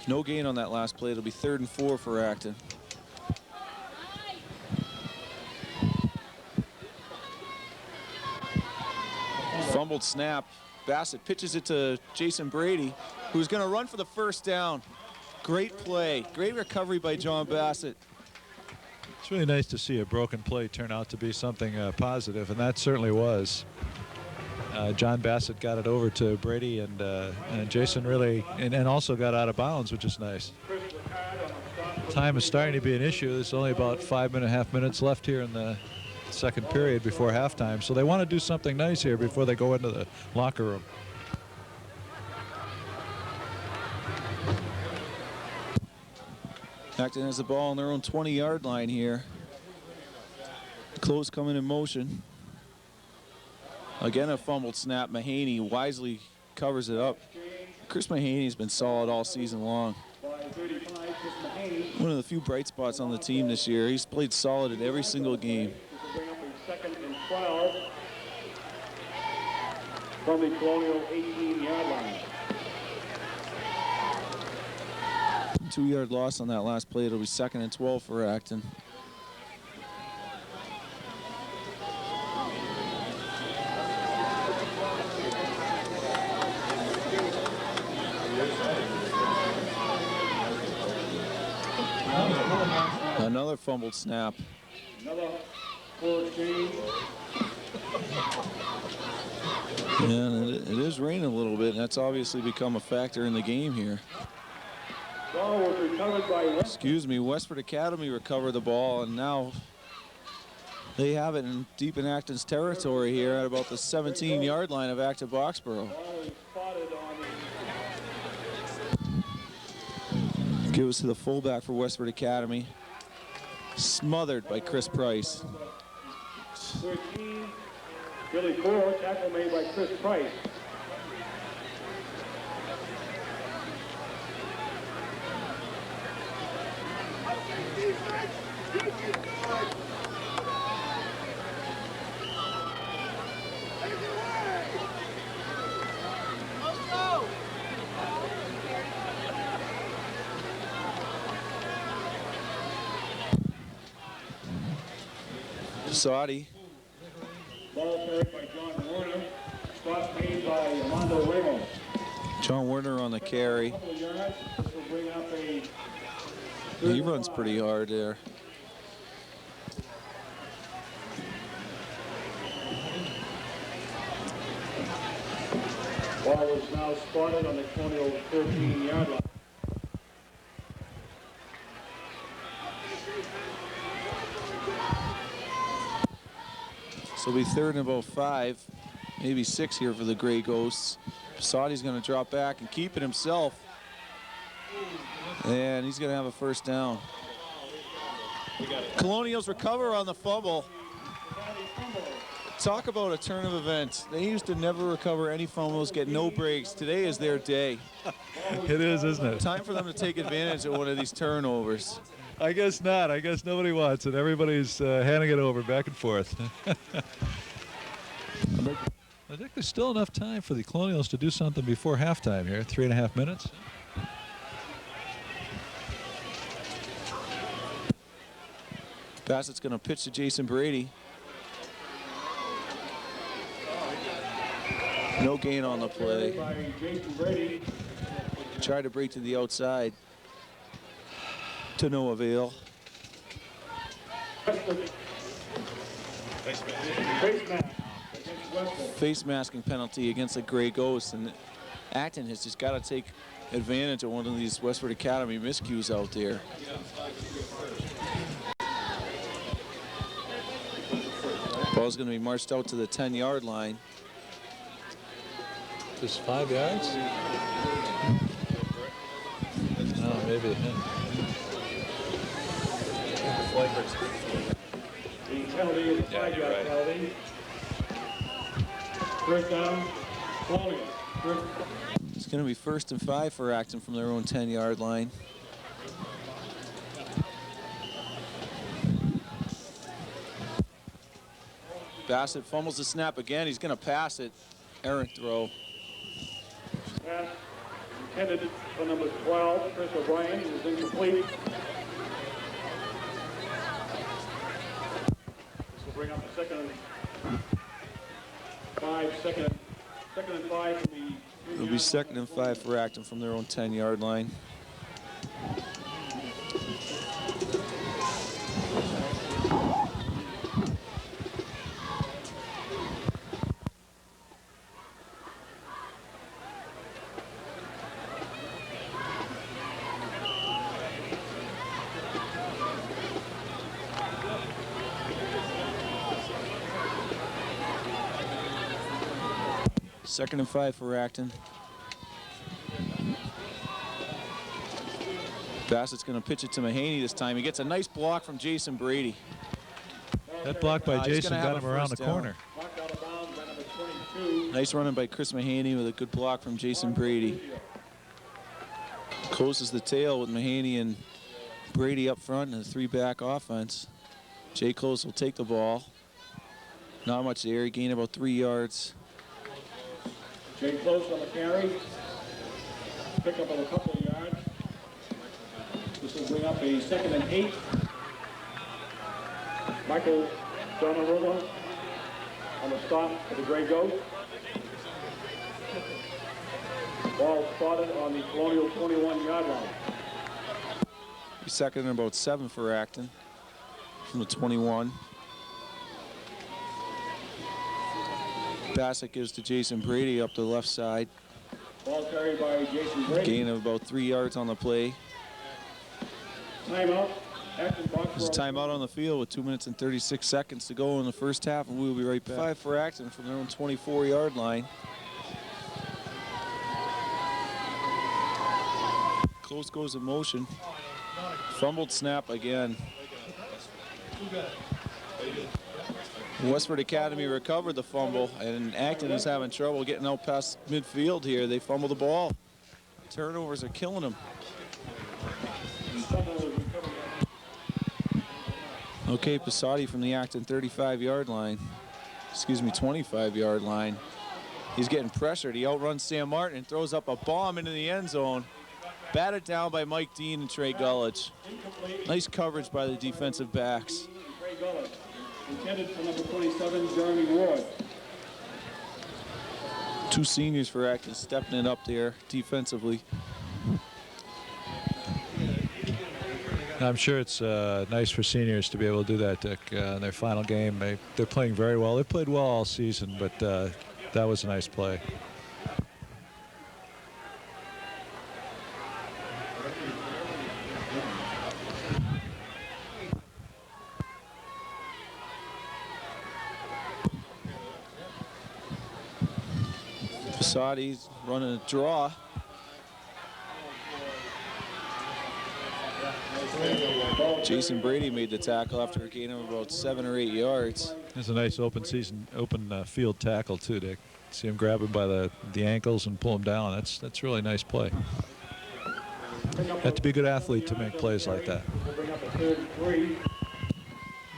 No gain on that last play. It'll be 3rd and 4 for Acton. Fumbled snap. Bassett pitches it to Jason Brady, who's going to run for the 1st down. Great play. Great recovery by John Bassett. It's really nice to see a broken play turn out to be something positive, and that certainly was. John Bassett got it over to Brady, and Jason really, and also got out of bounds, which is nice. Time is starting to be an issue. There's only about 5.5 minutes left here in the second period before halftime, so they want to do something nice here before they go into the locker room. Acton has the ball on their own 20-yard line here. Close coming in motion. Again, a fumbled snap. Mahaney wisely covers it up. Chris Mahaney's been solid all season long. One of the few bright spots on the team this year. He's played solid in every single game. Second and 12 from the Colonial 18-yard line. 2-yard loss on that last play. It'll be 2nd and 12 for Acton. Another fumbled snap. Another forward exchange. And it is raining a little bit, and that's obviously become a factor in the game here. Ball was recovered by Westford. Excuse me, Westford Academy recovered the ball, and now they have it deep in Acton's territory here at about the 17-yard line of Acton Boxborough. Give us to the fullback for Westford Academy. Smothered by Chris Price. 13, Billy Core, tackle made by Chris Price. Saudi. Ball carried by John Warner. Stop made by Armando Ramos. John Warner on the carry. Couple of yards. This will bring up a He runs pretty hard there. Ball is now spotted on the Colonial 13-yard line. So it'll be 3rd and about 5, maybe 6 here for the Gray Ghosts. Saudi's going to drop back and keep it himself. And he's going to have a first down. Colonials recover on the fumble. Talk about a turn of events. They used to never recover any fumbles, get no breaks. Today is their day. It is, isn't it? Time for them to take advantage of one of these turnovers. I guess not. I guess nobody wants it. Everybody's handing it over back and forth. I think there's still enough time for the Colonials to do something before halftime here. 3.5 minutes. Bassett's going to pitch to Jason Brady. No gain on the play. By Jason Brady. Tried to break to the outside. To no avail. Face masking penalty against the Gray Ghosts, and Acton has just got to take advantage of one of these Westford Academy miscues out there. Ball's going to be marched out to the 10-yard line. Just 5 yards? No, maybe. The penalty is a 5-yard penalty. First down, Colonial. It's going to be 1st and 5 for Acton from their own 10-yard line. Bassett fumbles the snap again. He's going to pass it. Errant throw. Pass intended for number 12, Chris O'Brien, is incomplete. This will bring up the 2nd and 5 from the... It'll be 2nd and 5 for Acton from their own 10-yard line. 2nd and 5 for Acton. Bassett's going to pitch it to Mahaney this time. He gets a nice block from Jason Brady. That block by Jason got him around the corner. Knocked out of bounds by number 22. Nice running by Chris Mahaney with a good block from Jason Brady. Closes the tail with Mahaney and Brady up front in a 3-back offense. Jay Close will take the ball. Not much there. He gained about 3 yards. Jay Close on the carry. Pick up of a couple of yards. This will bring up a 2nd and 8. Michael Donnarumma on the stop for the Grey Ghost. Ball spotted on the Colonial 21-yard line. 2nd and about 7 for Acton from the 21. Bassett gives to Jason Brady up the left side. Ball carried by Jason Brady. Gain of about 3 yards on the play. Timeout. Acton box There's a timeout on the field with 2 minutes and 36 seconds to go in the first half, and we'll be right back. 5 for Acton from their own 24-yard line. Close goes in motion. Fumbled snap again. Westford Academy recovered the fumble, and Acton is having trouble getting out past midfield here. They fumble the ball. Turnovers are killing them. Okay, Passati from the Acton 35-yard line. Excuse me, 25-yard line. He's getting pressured. He outruns Sam Martin and throws up a bomb into the end zone. Batted down by Mike Dean and Trey Gullidge. Nice coverage by the defensive backs. Trey Gullidge. Intended for number 27, Jeremy Ward. 2 seniors for Acton stepping it up there defensively. I'm sure it's nice for seniors to be able to do that, Dick. In their final game, they're playing very well. They played well all season, but that was a nice play. Passati's running a draw. Jason Brady made the tackle after a gain of about 7 or 8 yards. It's a nice open field tackle too, Dick. See him grab him by the ankles and pull him down. That's really nice play. You have to be a good athlete to make plays like that.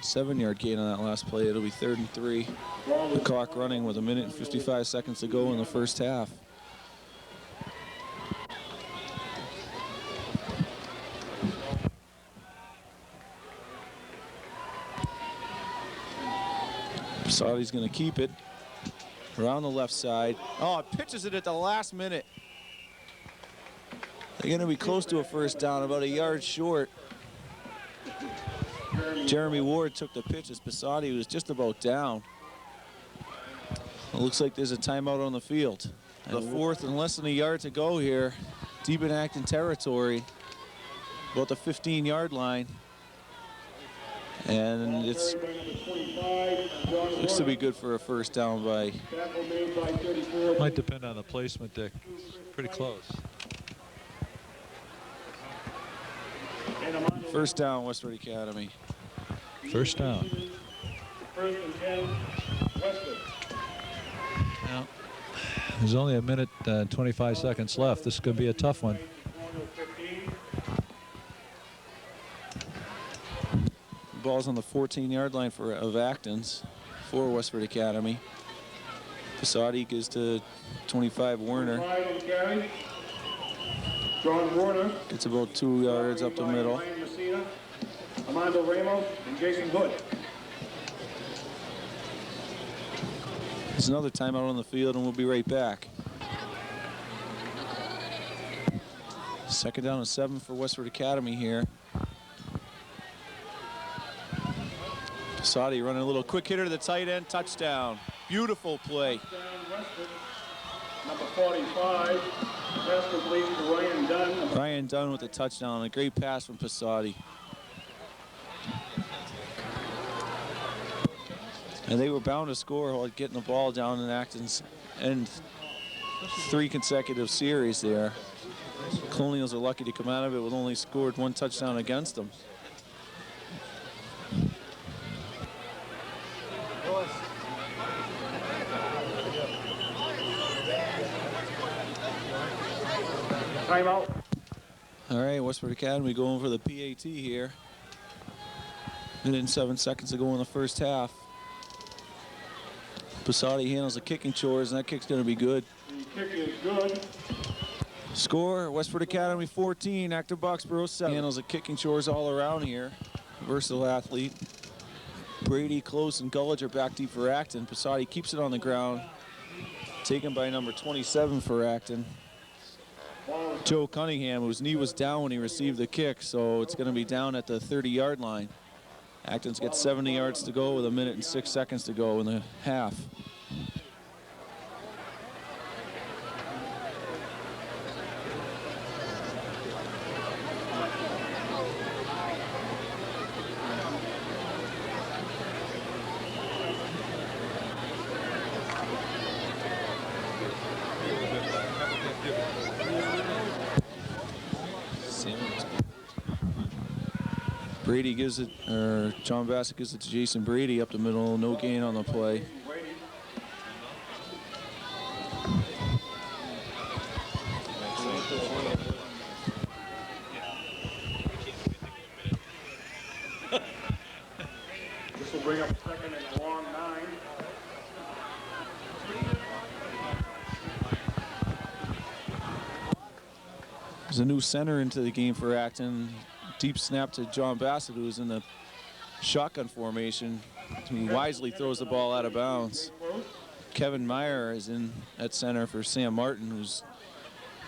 7-yard gain on that last play. It'll be 3rd and 3. The clock running with 1 minute and 55 seconds to go in the first half. Passati's going to keep it around the left side. Oh, it pitches it at the last minute. They're going to be close to a first down, about a yard short. Jeremy Ward took the pitch as Passati was just about down. It looks like there's a timeout on the field. The 4th and less than a yard to go here. Deep in Acton territory. About the 15-yard line. And it's looks to be good for a first down by. Might depend on the placement, Dick. Pretty close. First down, Westford Academy. First down. 1st and 10, Westford. Now, there's only 1 minute and 25 seconds left. This is going to be a tough one. Ball's on the 14-yard line of Acton's for Westford Academy. Passati gives to 25 Werner. John Warner. Gets about 2 yards up the middle. Ryan Messina, Armando Ramos, and Jason Hood. There's another timeout on the field, and we'll be right back. 2nd down and 7 for Westford Academy here. Passati running a little quick hitter to the tight end, touchdown. Beautiful play. Number 45, pass complete to Ryan Dunn. Ryan Dunn with the touchdown, a great pass from Passati. And they were bound to score while getting the ball down in Acton's end 3 consecutive series there. Colonials are lucky to come out of it with only scored 1 touchdown against them. Timeout. All right, Westford Academy going for the PAT here. Minute and 7 seconds to go in the first half. Posadi handles the kicking chores, and that kick's going to be good. The kick is good. Score, Westford Academy 14, Acton Boxborough 7. Handles the kicking chores all around here. Versatile athlete. Brady, Close, and Gullidge are back deep for Acton. Posadi keeps it on the ground. Taken by number 27 for Acton. Joe Cunningham, whose knee was down when he received the kick, so it's going to be down at the 30-yard line. Acton's got 70 yards to go with 1 minute and 6 seconds to go in the half. Brady gives it, or John Bassett gives it to Jason Brady up the middle, no gain on the play. This will bring up 2nd and a long 9. There's a new center into the game for Acton. Deep snap to John Bassett, who's in the shotgun formation, who wisely throws the ball out of bounds. Kevin Meyer is in at center for Sam Martin, who's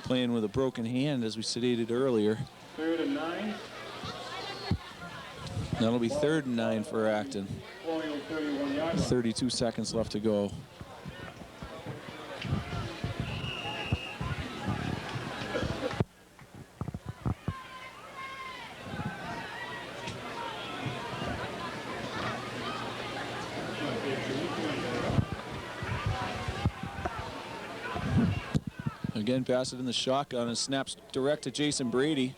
playing with a broken hand, as we stated earlier. 3rd and 9. That'll be 3rd and 9 for Acton. 31 yards. 32 seconds left to go. Again, Bassett in the shotgun and snaps direct to Jason Brady,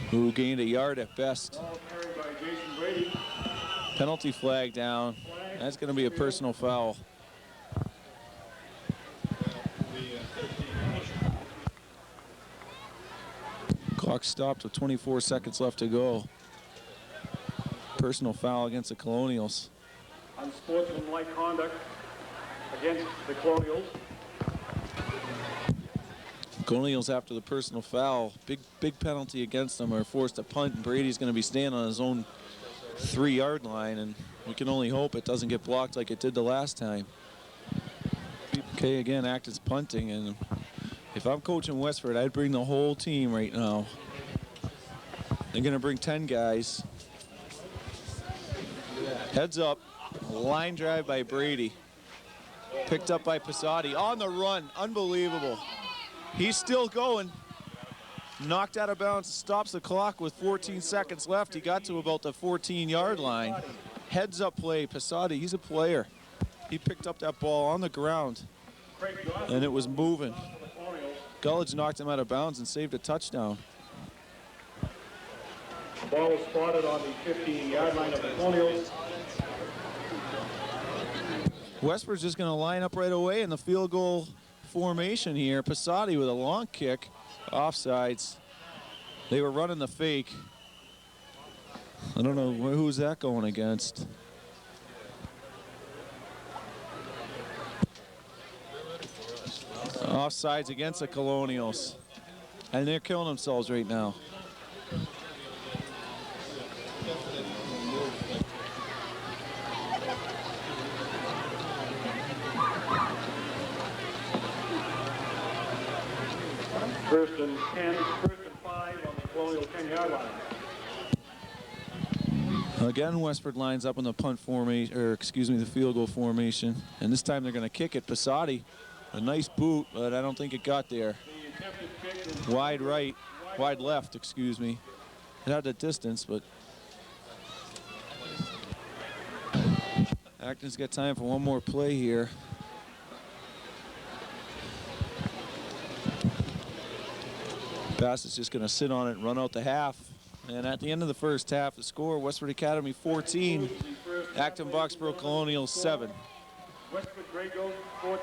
who gained a yard at best. Ball carried by Jason Brady. Penalty flag down. That's going to be a personal foul. Clock stopped with 24 seconds left to go. Personal foul against the Colonials. Unsportsmanlike conduct against the Colonials. Colonials, after the personal foul, big penalty against them, are forced to punt, and Brady's going to be standing on his own 3-yard line, and we can only hope it doesn't get blocked like it did the last time. Okay, again, Acton's punting, and if I'm coaching Westford, I'd bring the whole team right now. They're going to bring 10 guys. Heads up, line drive by Brady. Picked up by Posadi on the run, unbelievable. He's still going. Knocked out of bounds, stops the clock with 14 seconds left. He got to about the 14-yard line. Heads up play, Posadi, he's a player. He picked up that ball on the ground, and it was moving. Gullidge knocked him out of bounds and saved a touchdown. The ball was spotted on the 15-yard line of the Colonials. Westford's just going to line up right away in the field goal formation here. Posadi with a long kick, offsides. They were running the fake. I don't know who's that going against. Offsides against the Colonials, and they're killing themselves right now. First and 5 on the Colonial 10-yard line. Again, Westford lines up in the punt formation, or excuse me, the field goal formation, and this time they're going to kick it. Posadi, a nice boot, but I don't think it got there. The attempted kick is Wide right, wide left, excuse me. It had the distance, but Acton's got time for one more play here. Pass is just going to sit on it and run out the half. And at the end of the first half, the score, Westford Academy 14, Acton Boxborough Colonial 7. Westford Grey Goat 14,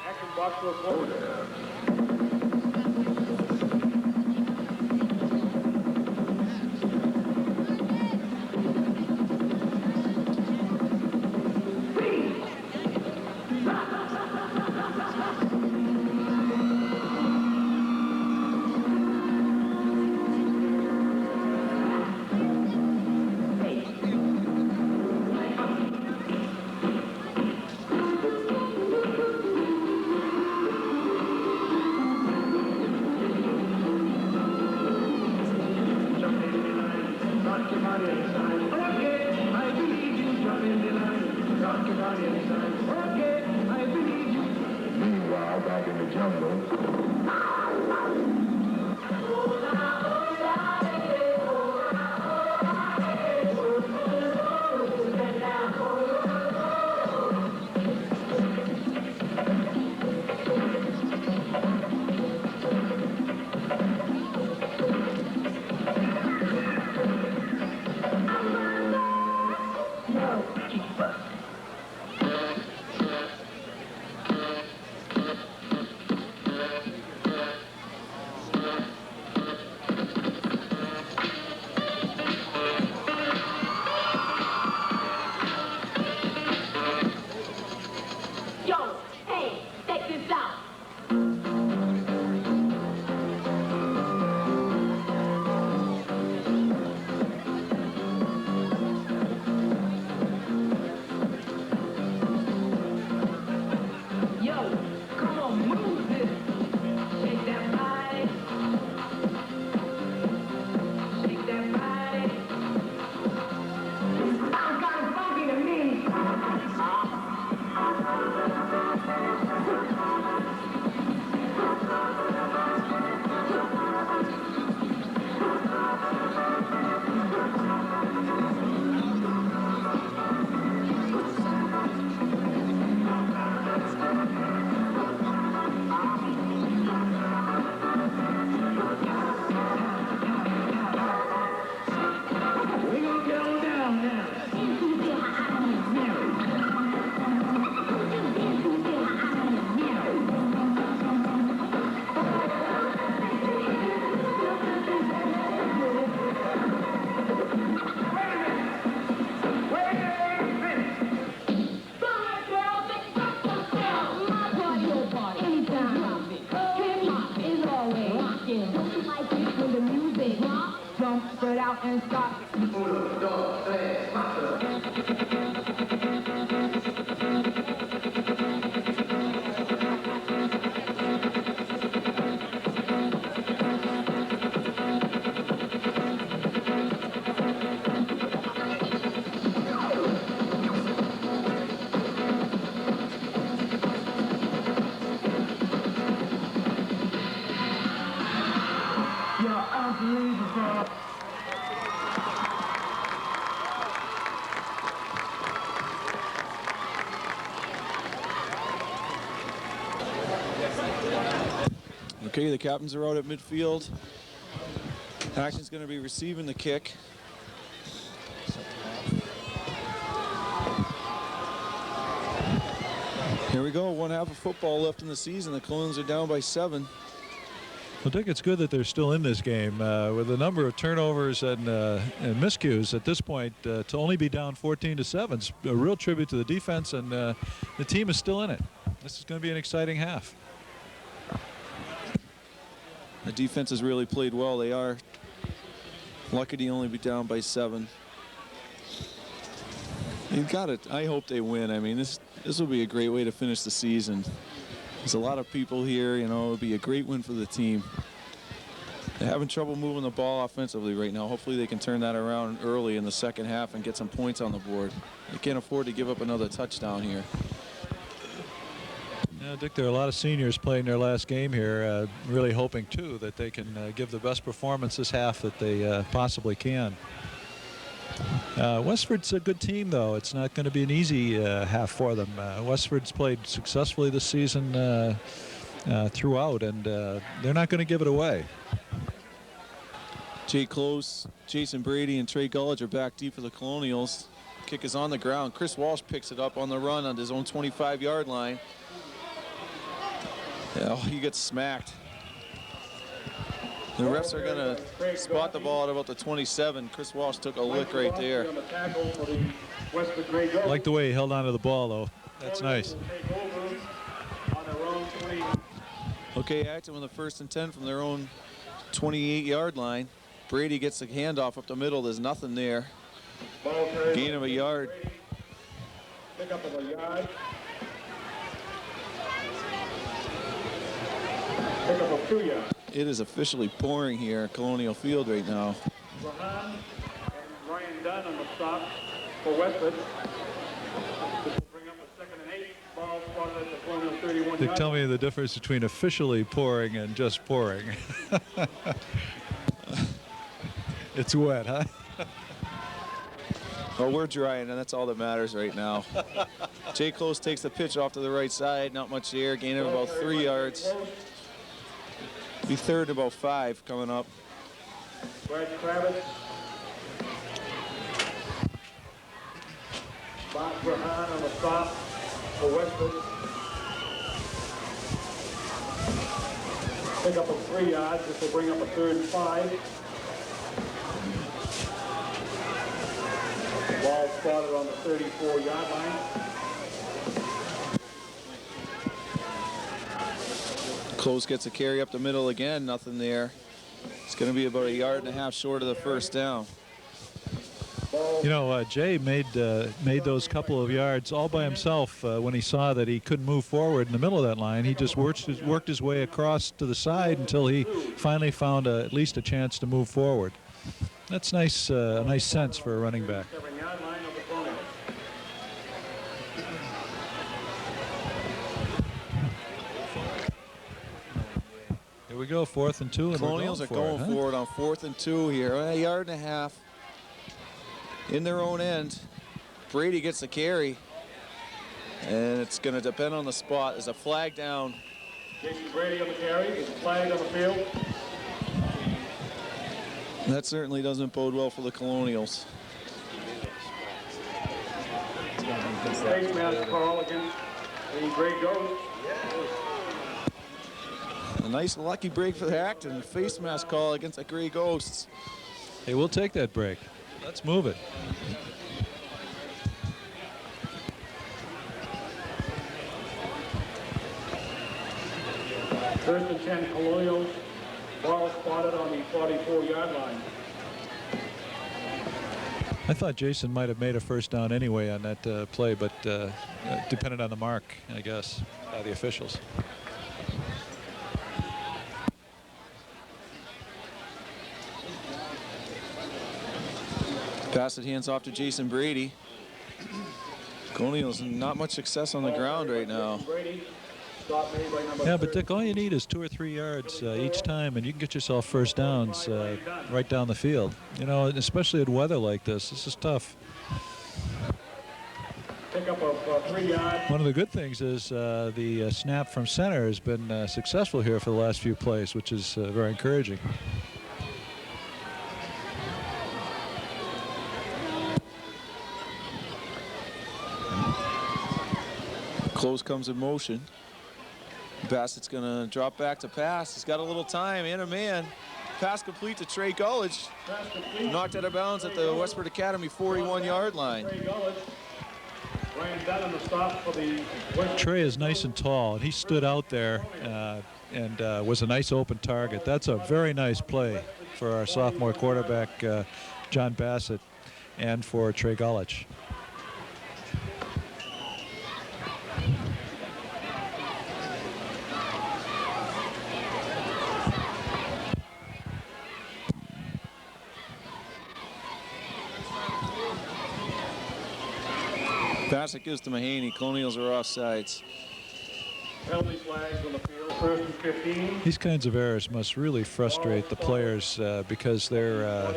Acton Boxborough Colonial. Okay, the captains are out at midfield. Acton's going to be receiving the kick. Here we go, one half of football left in the season. The Colonials are down by 7. I think it's good that they're still in this game with a number of turnovers and miscues at this point. To only be down 14-7 is a real tribute to the defense, and the team is still in it. This is going to be an exciting half. The defense has really played well. They are lucky to only be down by 7. You've got it. I hope they win. I mean, this will be a great way to finish the season. There's a lot of people here, you know, it'll be a great win for the team. They're having trouble moving the ball offensively right now. Hopefully they can turn that around early in the second half and get some points on the board. They can't afford to give up another touchdown here. Yeah, Dick, there are a lot of seniors playing their last game here, really hoping, too, that they can give the best performance this half that they possibly can. Westford's a good team, though. It's not going to be an easy half for them. Westford's played successfully this season throughout, and they're not going to give it away. Jay Close, Jason Brady, and Trey Gullidge are back deep for the Colonials. Kick is on the ground. Chris Walsh picks it up on the run on his own 25-yard line. Yeah, he gets smacked. The refs are going to spot the ball at about the 27. Chris Walsh took a lick right there. I like the way he held onto the ball, though. That's nice. Okay, Acton with a 1st and 10 from their own 28-yard line. Brady gets the handoff up the middle. There's nothing there. Gain of a yard. Pick up of a yard. Pick up of 2 yards. It is officially pouring here at Colonial Field right now. Rahan and Ryan Dunn on the stop for Westford. This will bring up a 2nd and 8. Ball spotted at the Colonial 31 Dick, yard. tell me the difference between officially pouring and just pouring. It's wet, huh? Well, we're drying, and that's all that matters right now. Jay Close takes the pitch off to the right side. Not much there. Gain of about 3 yards. Be 3rd and about 5 coming up. Brad Kravitz. Bob Rahan on the stop for Westford. Pick up of 3 yards. This will bring up a 3rd and 5. Ball spotted on the 34-yard line. Close gets a carry up the middle again. Nothing there. It's going to be about 1.5 yards short of the 1st down. You know, Jay made those couple of yards all by himself when he saw that he couldn't move forward in the middle of that line. He just worked his way across to the side until he finally found at least a chance to move forward. That's nice, a nice sense for a running back. 7-yard line of the Colonials. Here we go, 4th and 2. And Colonials are going for it on 4th and 2 here. 1.5 yards in their own end. Brady gets the carry, and it's going to depend on the spot. There's a flag down. Jason Brady on the carry. There's a flag on the field. That certainly doesn't bode well for the Colonials. Face mask call against the Grey Ghost. A nice lucky break for the Acton. Face mask call against the Grey Ghosts. Hey, we'll take that break. Let's move it. First and 10 Colonials. Ball spotted on the 44-yard line. I thought Jason might have made a 1st down anyway on that play, but depended on the mark, I guess, by the officials. Pass it hands off to Jason Brady. Colonials not much success on the ground right now. Yeah, but Dick, all you need is 2 or 3 yards each time, and you can get yourself 1st downs right down the field. You know, especially at weather like this. This is tough. Pick up of 3 yards. One of the good things is the snap from center has been successful here for the last few plays, which is very encouraging. Close comes in motion. Bassett's going to drop back to pass. He's got a little time and a man. Pass complete to Trey Gullidge. Knocked out of bounds at the Westford Academy 41-yard line. Trey is nice and tall, and he stood out there and was a nice open target. That's a very nice play for our sophomore quarterback, John Bassett, and for Trey Gullidge. Bassett gives to Mahaney. Colonials are offsides. Penalty flags on the field. First and 15. These kinds of errors must really frustrate the players because they're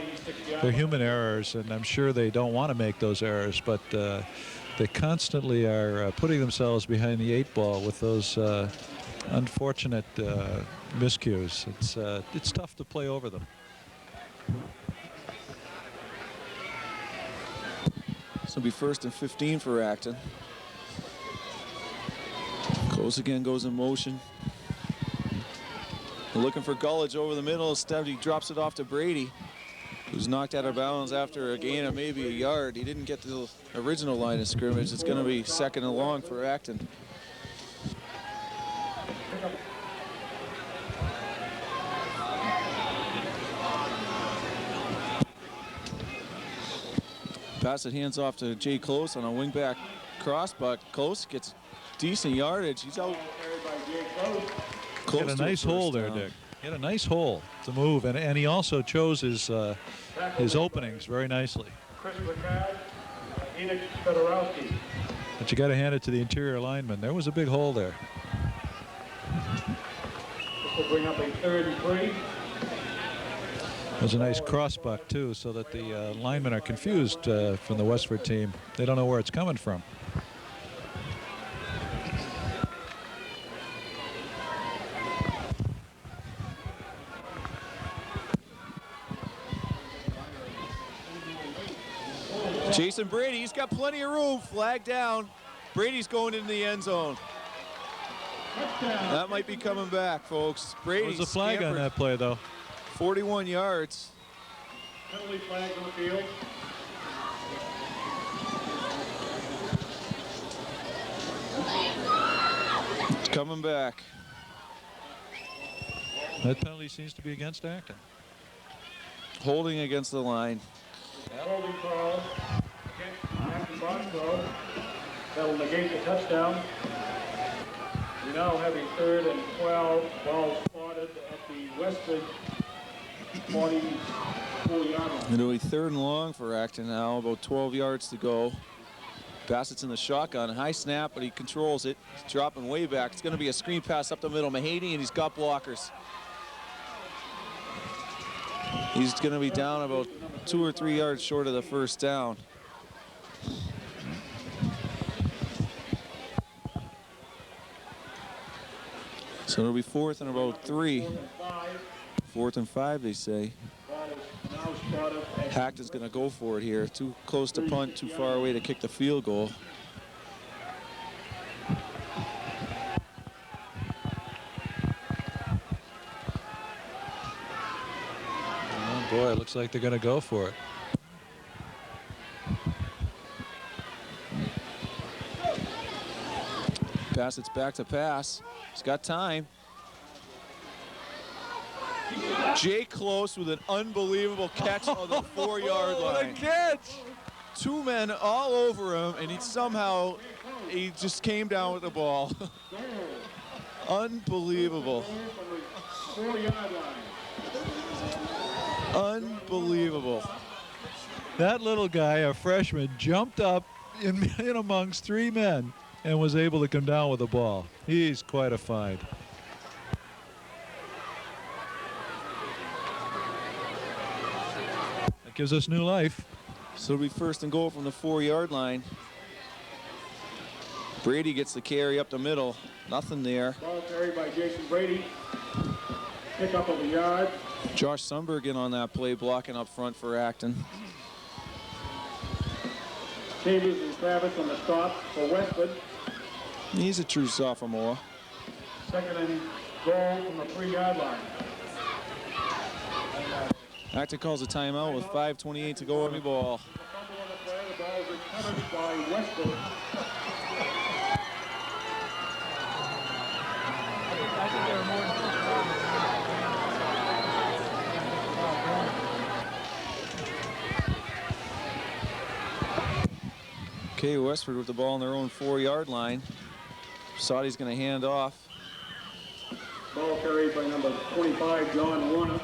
human errors, and I'm sure they don't want to make those errors, but they constantly are putting themselves behind the 8 ball with those unfortunate miscues. It's tough to play over them. This will be first and 15 for Acton. Close again, goes in motion. Looking for Gullidge over the middle. Instead, he drops it off to Brady, who's knocked out of bounds after a gain of maybe a yard. He didn't get to the original line of scrimmage. It's going to be second and long for Acton. Pass it, hands off to Jay Close on a wingback cross, but Close gets decent yardage. He's out. He had a nice hole there, Dick. He had a nice hole to move, and he also chose his openings very nicely. Chris McCad, Enoch Fedorowski. But you got to hand it to the interior lineman. There was a big hole there. This will bring up a 3rd and 3. There's a nice crossbuck too, so that the linemen are confused from the Westford team. They don't know where it's coming from. Jason Brady, he's got plenty of room. Flag down. Brady's going into the end zone. That might be coming back, folks. Brady's There's a flag on that play, though. 41 yards. Penalty flag on the field. It's coming back. That penalty seems to be against Acton. Holding against the line. Holding call against Acton Bosco. That will negate the touchdown. We now have a 3rd and 12. Ball spotted at the Westford 44-yard line. It'll be 3rd and long for Acton now. About 12 yards to go. Bassett's in the shotgun. High snap, but he controls it. He's dropping way back. It's going to be a screen pass up the middle. Mahaney, and he's got blockers. He's going to be down about 2 or 3 yards short of the first down. So it'll be 4th and about 3. 4th and 5, they say. Hacked is going to go for it here. Too close to punt, too far away to kick the field goal. Oh boy, it looks like they're going to go for it. Bassett's back to pass. He's got time. Jay Close with an unbelievable catch on the 4-yard line. What a catch! 2 men all over him, and he just came down with the ball. Unbelievable. 4-yard line. Unbelievable. That little guy, a freshman, jumped up in amongst 3 men and was able to come down with the ball. He's quite a find. That gives us new life. So it'll be 1st and goal from the 4-yard line. Brady gets the carry up the middle. Nothing there. Ball carried by Jason Brady. Pick up of a yard. Josh Sundberg in on that play, blocking up front for Acton. Chambers and Travis on the stop for Westford. He's a true sophomore. 2nd and goal from the 3-yard line. Acton calls a timeout with 5:28 to go on the ball. The fumble on the play. The ball is recovered by Westford. Okay, Westford with the ball on their own 4-yard line. Saudi's going to hand off. Ball carried by number 25, John Warner.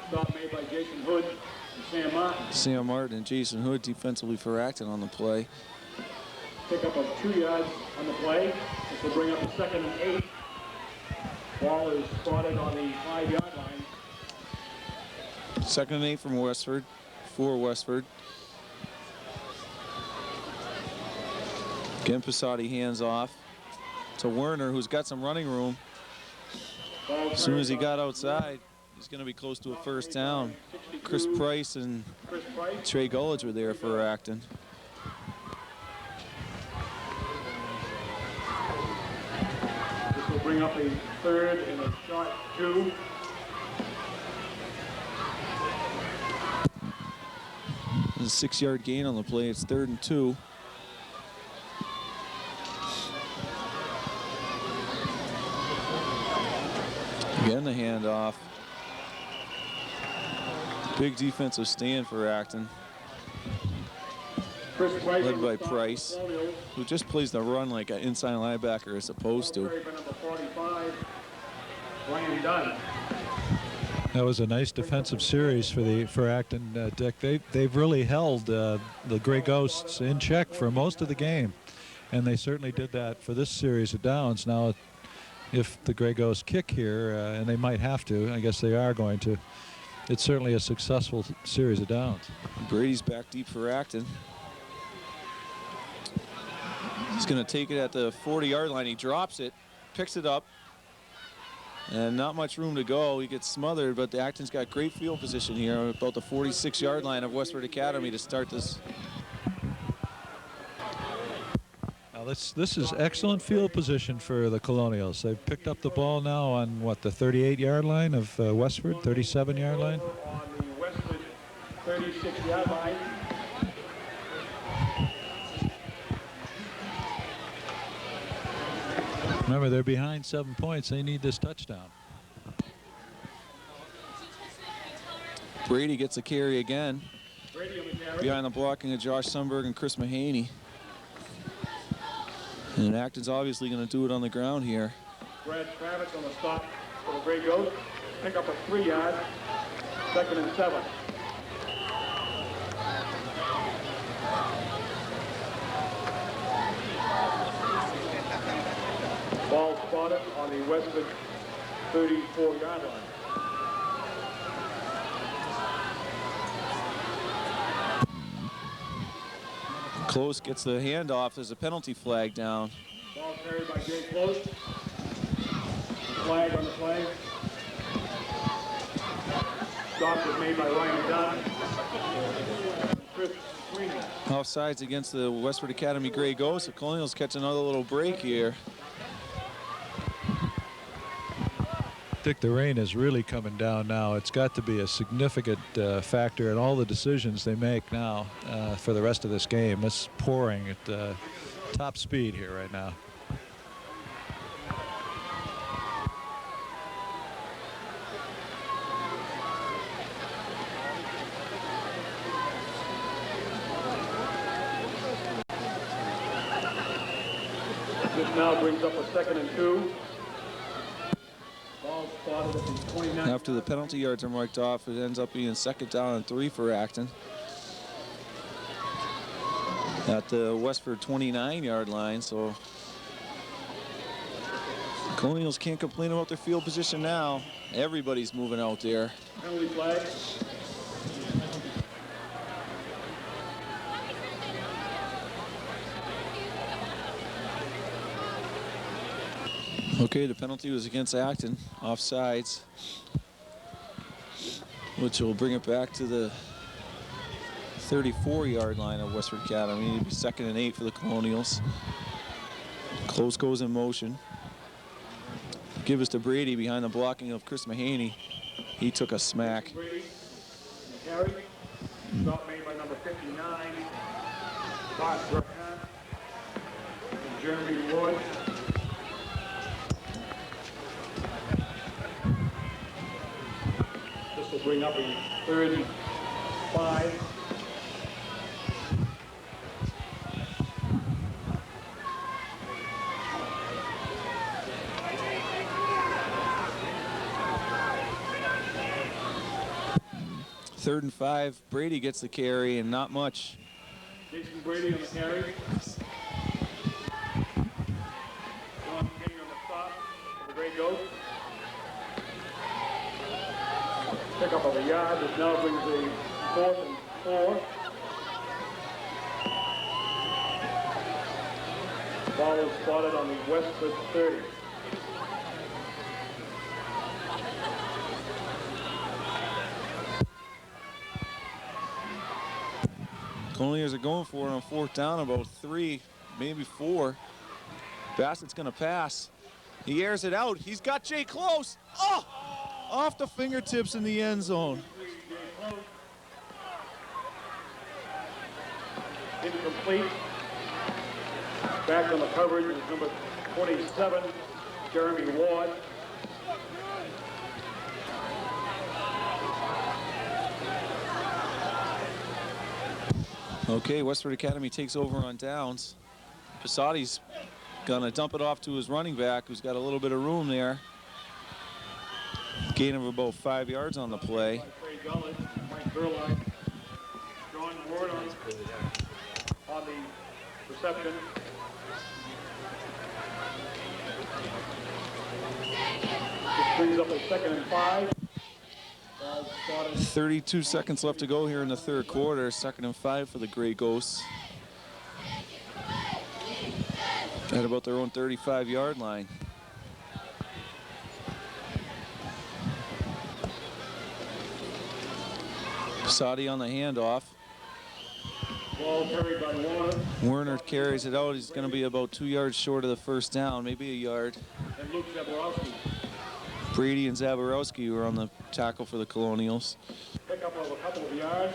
Stop made by Jason Hood and Sam Martin. Sam Martin and Jason Hood defensively for Acton on the play. Pick up of 2 yards. on the play. This will bring up a 2nd and 8. Ball is spotted on the 5-yard line. 2nd and 8 from Westford, for Westford. Again, Passati hands off to Werner, who's got some running room. As soon as he got outside, he's going to be close to a first down. Chris Price and Trey Gullidge were there for Acton. This will bring up a 3rd and a short 2. There's a 6-yard gain on the play. It's 3rd and 2. Again, the handoff. Big defensive stand for Acton. Led by Price, who just plays the run like an inside linebacker is supposed to. That was a nice defensive series for Acton, Dick. They've really held the Grey Ghosts in check for most of the game, and they certainly did that for this series of downs. Now, if the Grey Ghosts kick here, and they might have to, I guess they are going to, it's certainly a successful series of downs. Brady's back deep for Acton. He's going to take it at the 40-yard line. He drops it, picks it up, and not much room to go. He gets smothered, but the Acton's got great field position here, about the 46-yard line of Westford Academy to start this. Now this is excellent field position for the Colonials. They've picked up the ball now on, what, the 38-yard line of Westford, 37-yard line? On the Westford 36-yard line. Remember, they're behind 7 points. They need this touchdown. Brady gets a carry again. Brady on the carry. Behind the blocking of Josh Sundberg and Chris Mahaney. And Acton's obviously going to do it on the ground here. Brad Kravitz on the stop for the Grey Ghosts. Pick up a 3-yard, 2nd and 7. Ball spotted on the Westford 34-yard line. Close gets the handoff. There's a penalty flag down. Ball carried by Jay Close. Flag on the play. Stop was made by Ryan Dunn. Chris Sweeney. Offsides against the Westford Academy Grey Ghosts. The Colonials catch another little break here. Dick, the rain is really coming down now. It's got to be a significant factor in all the decisions they make now for the rest of this game. It's pouring at top speed here right now. This now brings up a 2nd and 2. Ball spotted at the 29. After the penalty yards are marked off, it ends up being 2nd down and 3 for Acton. At the Westford 29-yard line, so Colonials can't complain about their field position now. Everybody's moving out there. Penalty flag. Okay, the penalty was against Acton, offsides, which will bring it back to the 34-yard line of Westford Academy. It'll be 2nd and 8 for the Colonials. Close goes in motion. Give us to Brady behind the blocking of Chris Mahaney. He took a smack. Brady, carry. Stop made by number 59. Bart Burkhan and Jeremy Wood. This will bring up a 3rd and 5. Third and 5. Brady gets the carry and not much. Jason Brady on the carry. Ghost. Pickup of a yard, which now brings a 4th and 4. Ball is spotted on the Westford 30. Colonials are going for it on 4th down, about 3, maybe 4. Bassett's going to pass. He airs it out. He's got Jay close. Oh! Off the fingertips in the end zone. Incomplete. Back on the coverage is number 27, Jeremy Ward. Okay, Westford Academy takes over on downs. Passati's gonna dump it off to his running back, who's got a little bit of room there. Gain of about 5 yards on the play. Mike Burline, John Ward on the reception. This brings up a 2nd and 5. 32 seconds left to go here in the 3rd quarter. 2nd and 5 for the Grey Ghosts. At about their own 35-yard line. Passati on the handoff. Ball carried by Warner. Werner carries it out. He's going to be about 2 yards short of the 1st down, maybe a yard. And Luke Zaborowski. Brady and Zaborowski were on the tackle for the Colonials. Pick up of a couple of yards.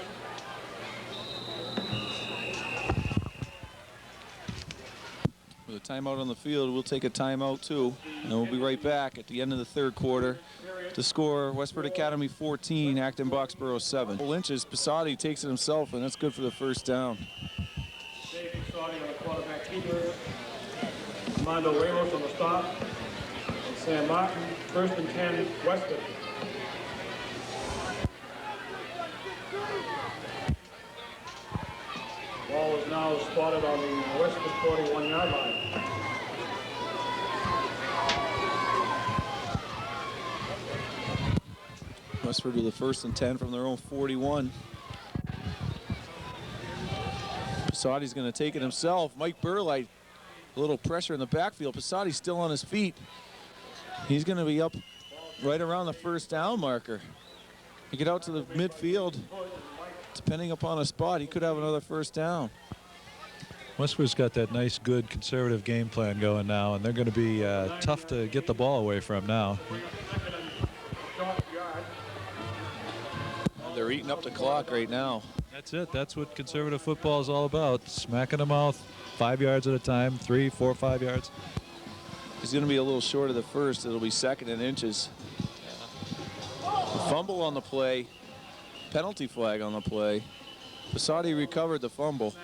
With a timeout on the field, we'll take a timeout too. And we'll be right back at the end of the 3rd quarter to score Westford Academy 14, Acton Boxborough 7. Lynch's Passati takes it himself, and that's good for the 1st down. David starting on the quarterback keeper. Armando Ramos on the stop. And Sam Martin, 1st and 10, Westford. Ball is now spotted on the Westford 41-yard line. Westford with a 1st and 10 from their own 41. Passati's going to take it himself. Mike Burlight, a little pressure in the backfield. Passati's still on his feet. He's going to be up right around the 1st down marker. He get out to the midfield. Depending upon a spot, he could have another 1st down. Westford's got that nice, good, conservative game plan going now, and they're going to be tough to get the ball away from now. They're eating up the clock right now. That's it. That's what conservative football is all about. Smacking them out 5 yards at a time, 3, 4, 5 yards. He's going to be a little short of the 1st. It'll be 2nd and inches. A fumble on the play. Penalty flag on the play. Passati recovered the fumble.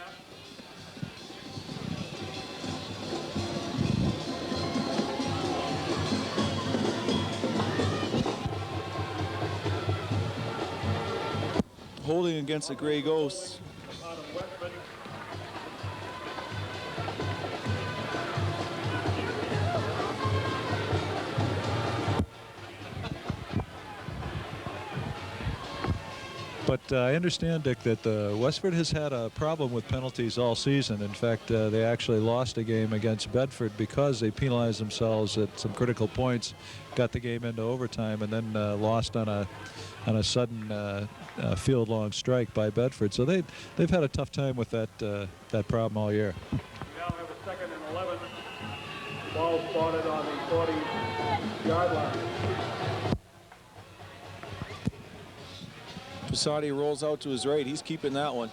Holding against the Grey Ghosts. But I understand, Dick, that Westford has had a problem with penalties all season. In fact, they actually lost a game against Bedford because they penalized themselves at some critical points, got the game into overtime, and then lost on a sudden field-long strike by Bedford. So they've had a tough time with that problem all year. We now have a 2nd and 11. Ball spotted on the 40-yard line. Passati rolls out to his right. He's keeping that one.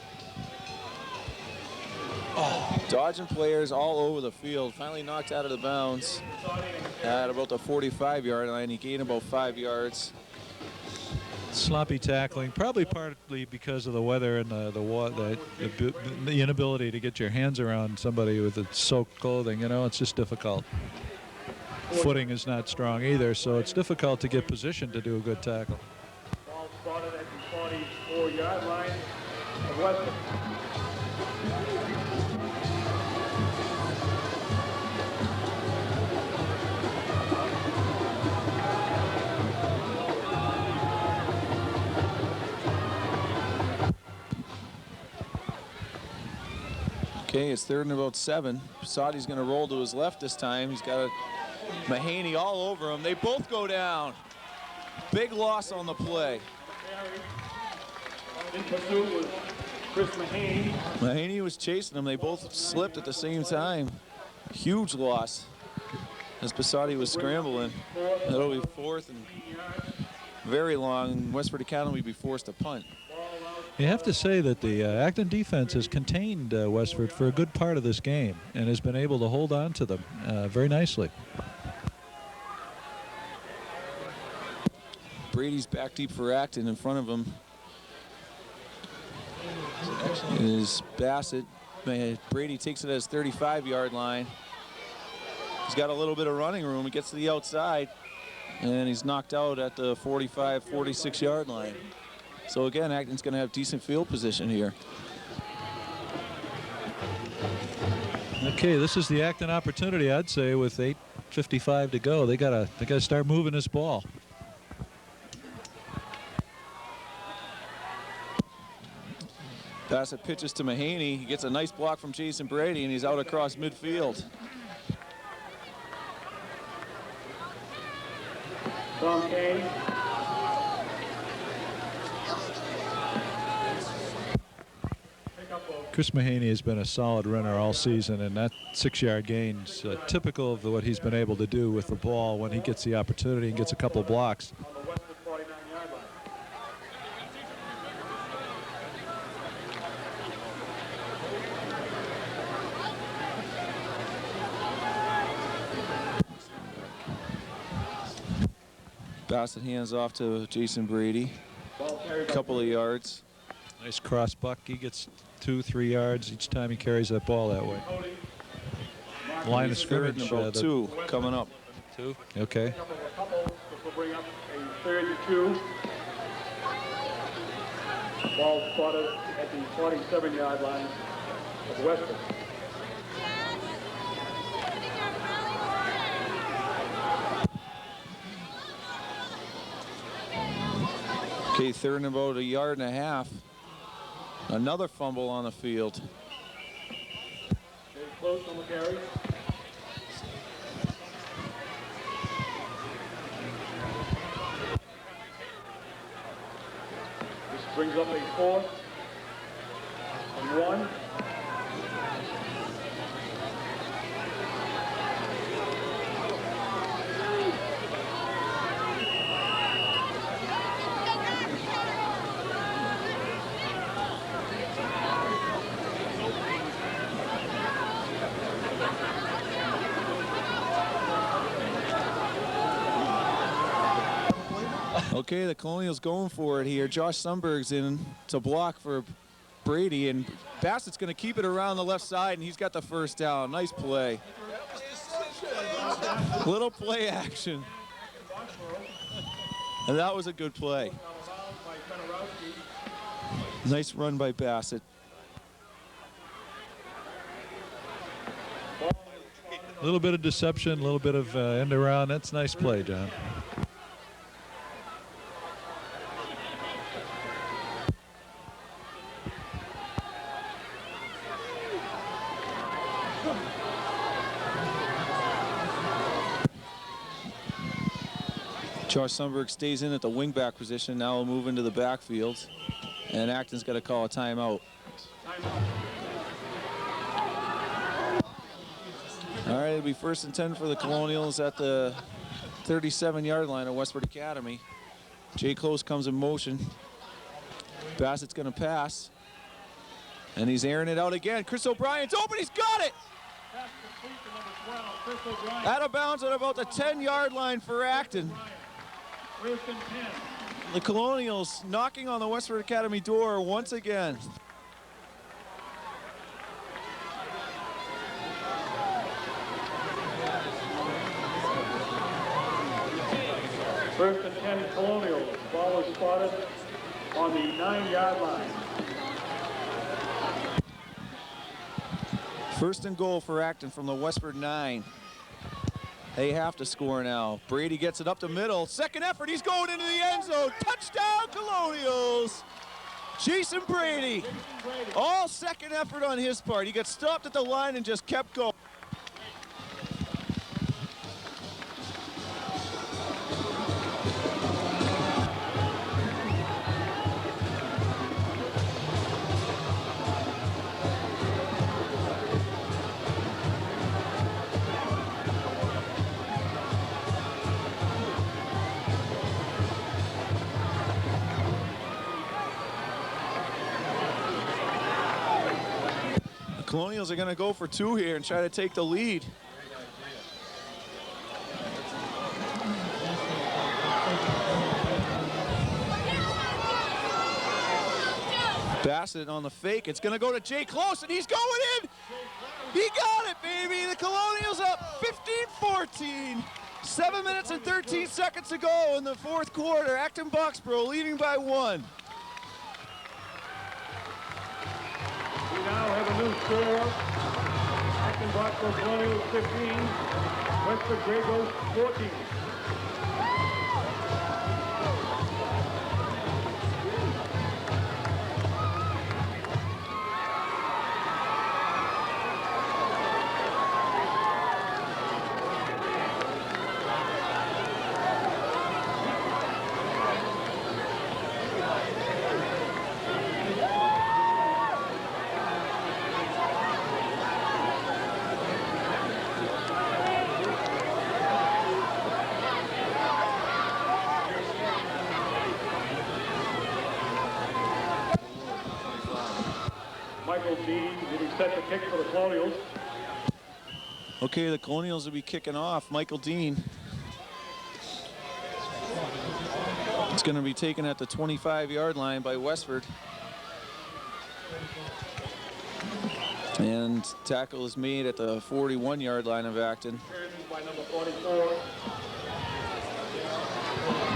Oh, dodging players all over the field. Finally knocked out of the bounds at about the 45-yard line. He gained about 5 yards. Sloppy tackling, probably partly because of the weather and the inability to get your hands around somebody with soaked clothing. You know, it's just difficult. Footing is not strong either, so it's difficult to get positioned to do a good tackle. Ball spotted at the 44-yard line of Westford. Okay, it's 3rd and about 7. Passati's going to roll to his left this time. He's got Mahaney all over him. They both go down. Big loss on the play. In pursuit was Chris Mahaney. Mahaney was chasing him. They both slipped at the same time. Huge loss as Passati was scrambling. That'll be 4th and very long. Westford Academy will be forced to punt. You have to say that the Acton defense has contained Westford for a good part of this game and has been able to hold on to them very nicely. Brady's back deep for Acton. In front of him is Bassett. Brady takes it at his 35-yard line. He's got a little bit of running room. He gets to the outside, and he's knocked out at the 45, 46-yard line. So again, Acton's going to have decent field position here. Okay, this is the Acton opportunity, I'd say, with 8:55 to go. They gotta start moving this ball. Bassett pitches to Mahaney. He gets a nice block from Jason Brady, and he's out across midfield. Tom Kane. Chris Mahaney has been a solid runner all season, and that 6-yard gain's typical of what he's been able to do with the ball when he gets the opportunity and gets a couple blocks. On the Westford 49-yard line. Bassett hands off to Jason Brady. A couple of yards. Nice cross buck. He gets 2-3 yards each time he carries that ball that way. Line of scrimmage. 3rd and about 2 coming up. 2? Okay. A couple, which will bring up a 3rd and 2. Ball spotted at the 47-yard line of Westford. Okay, 3rd and about 1.5 yards. Another fumble on the field. Very close on the carry. This brings up a 4th and 1. Okay, the Colonials going for it here. Josh Sundberg's in to block for Brady, and Bassett's going to keep it around the left side, and he's got the first down. Nice play. Little play action. And that was a good play. Nice run by Bassett. A little bit of deception, a little bit of end around. That's a nice play, John. Josh Sundberg stays in at the wingback position. Now we'll move into the backfield. And Acton's got to call a timeout. All right, it'll be 1st and 10 for the Colonials at the 37-yard line of Westford Academy. Jay Close comes in motion. Bassett's going to pass. And he's airing it out again. Chris O'Brien's open. He's got it. Out of bounds at about the 10-yard line for Acton. The Colonials knocking on the Westford Academy door once again. First and 10 Colonials. Ball is spotted on the 9-yard line. 1st and goal for Acton from the Westford 9. They have to score now. Brady gets it up the middle. Second effort, he's going into the end zone. Touchdown, Colonials. Jason Brady, all second effort on his part. He got stopped at the line and just kept going. Colonials are going to go for two here and try to take the lead. Bassett on the fake. It's going to go to Jay Close, and he's going in. He got it, baby. The Colonials up 15-14. 7 minutes and 13 seconds to go in the fourth quarter. Acton Boxborough leading by 1. We now have a new score. Acton Boxborough Colonials 15, Westford Grey Ghosts 14. Set the kick for the Colonials. Okay, the Colonials will be kicking off. Michael Dean. It's going to be taken at the 25-yard line by Westford. And tackle is made at the 41-yard line of Acton. By number 44.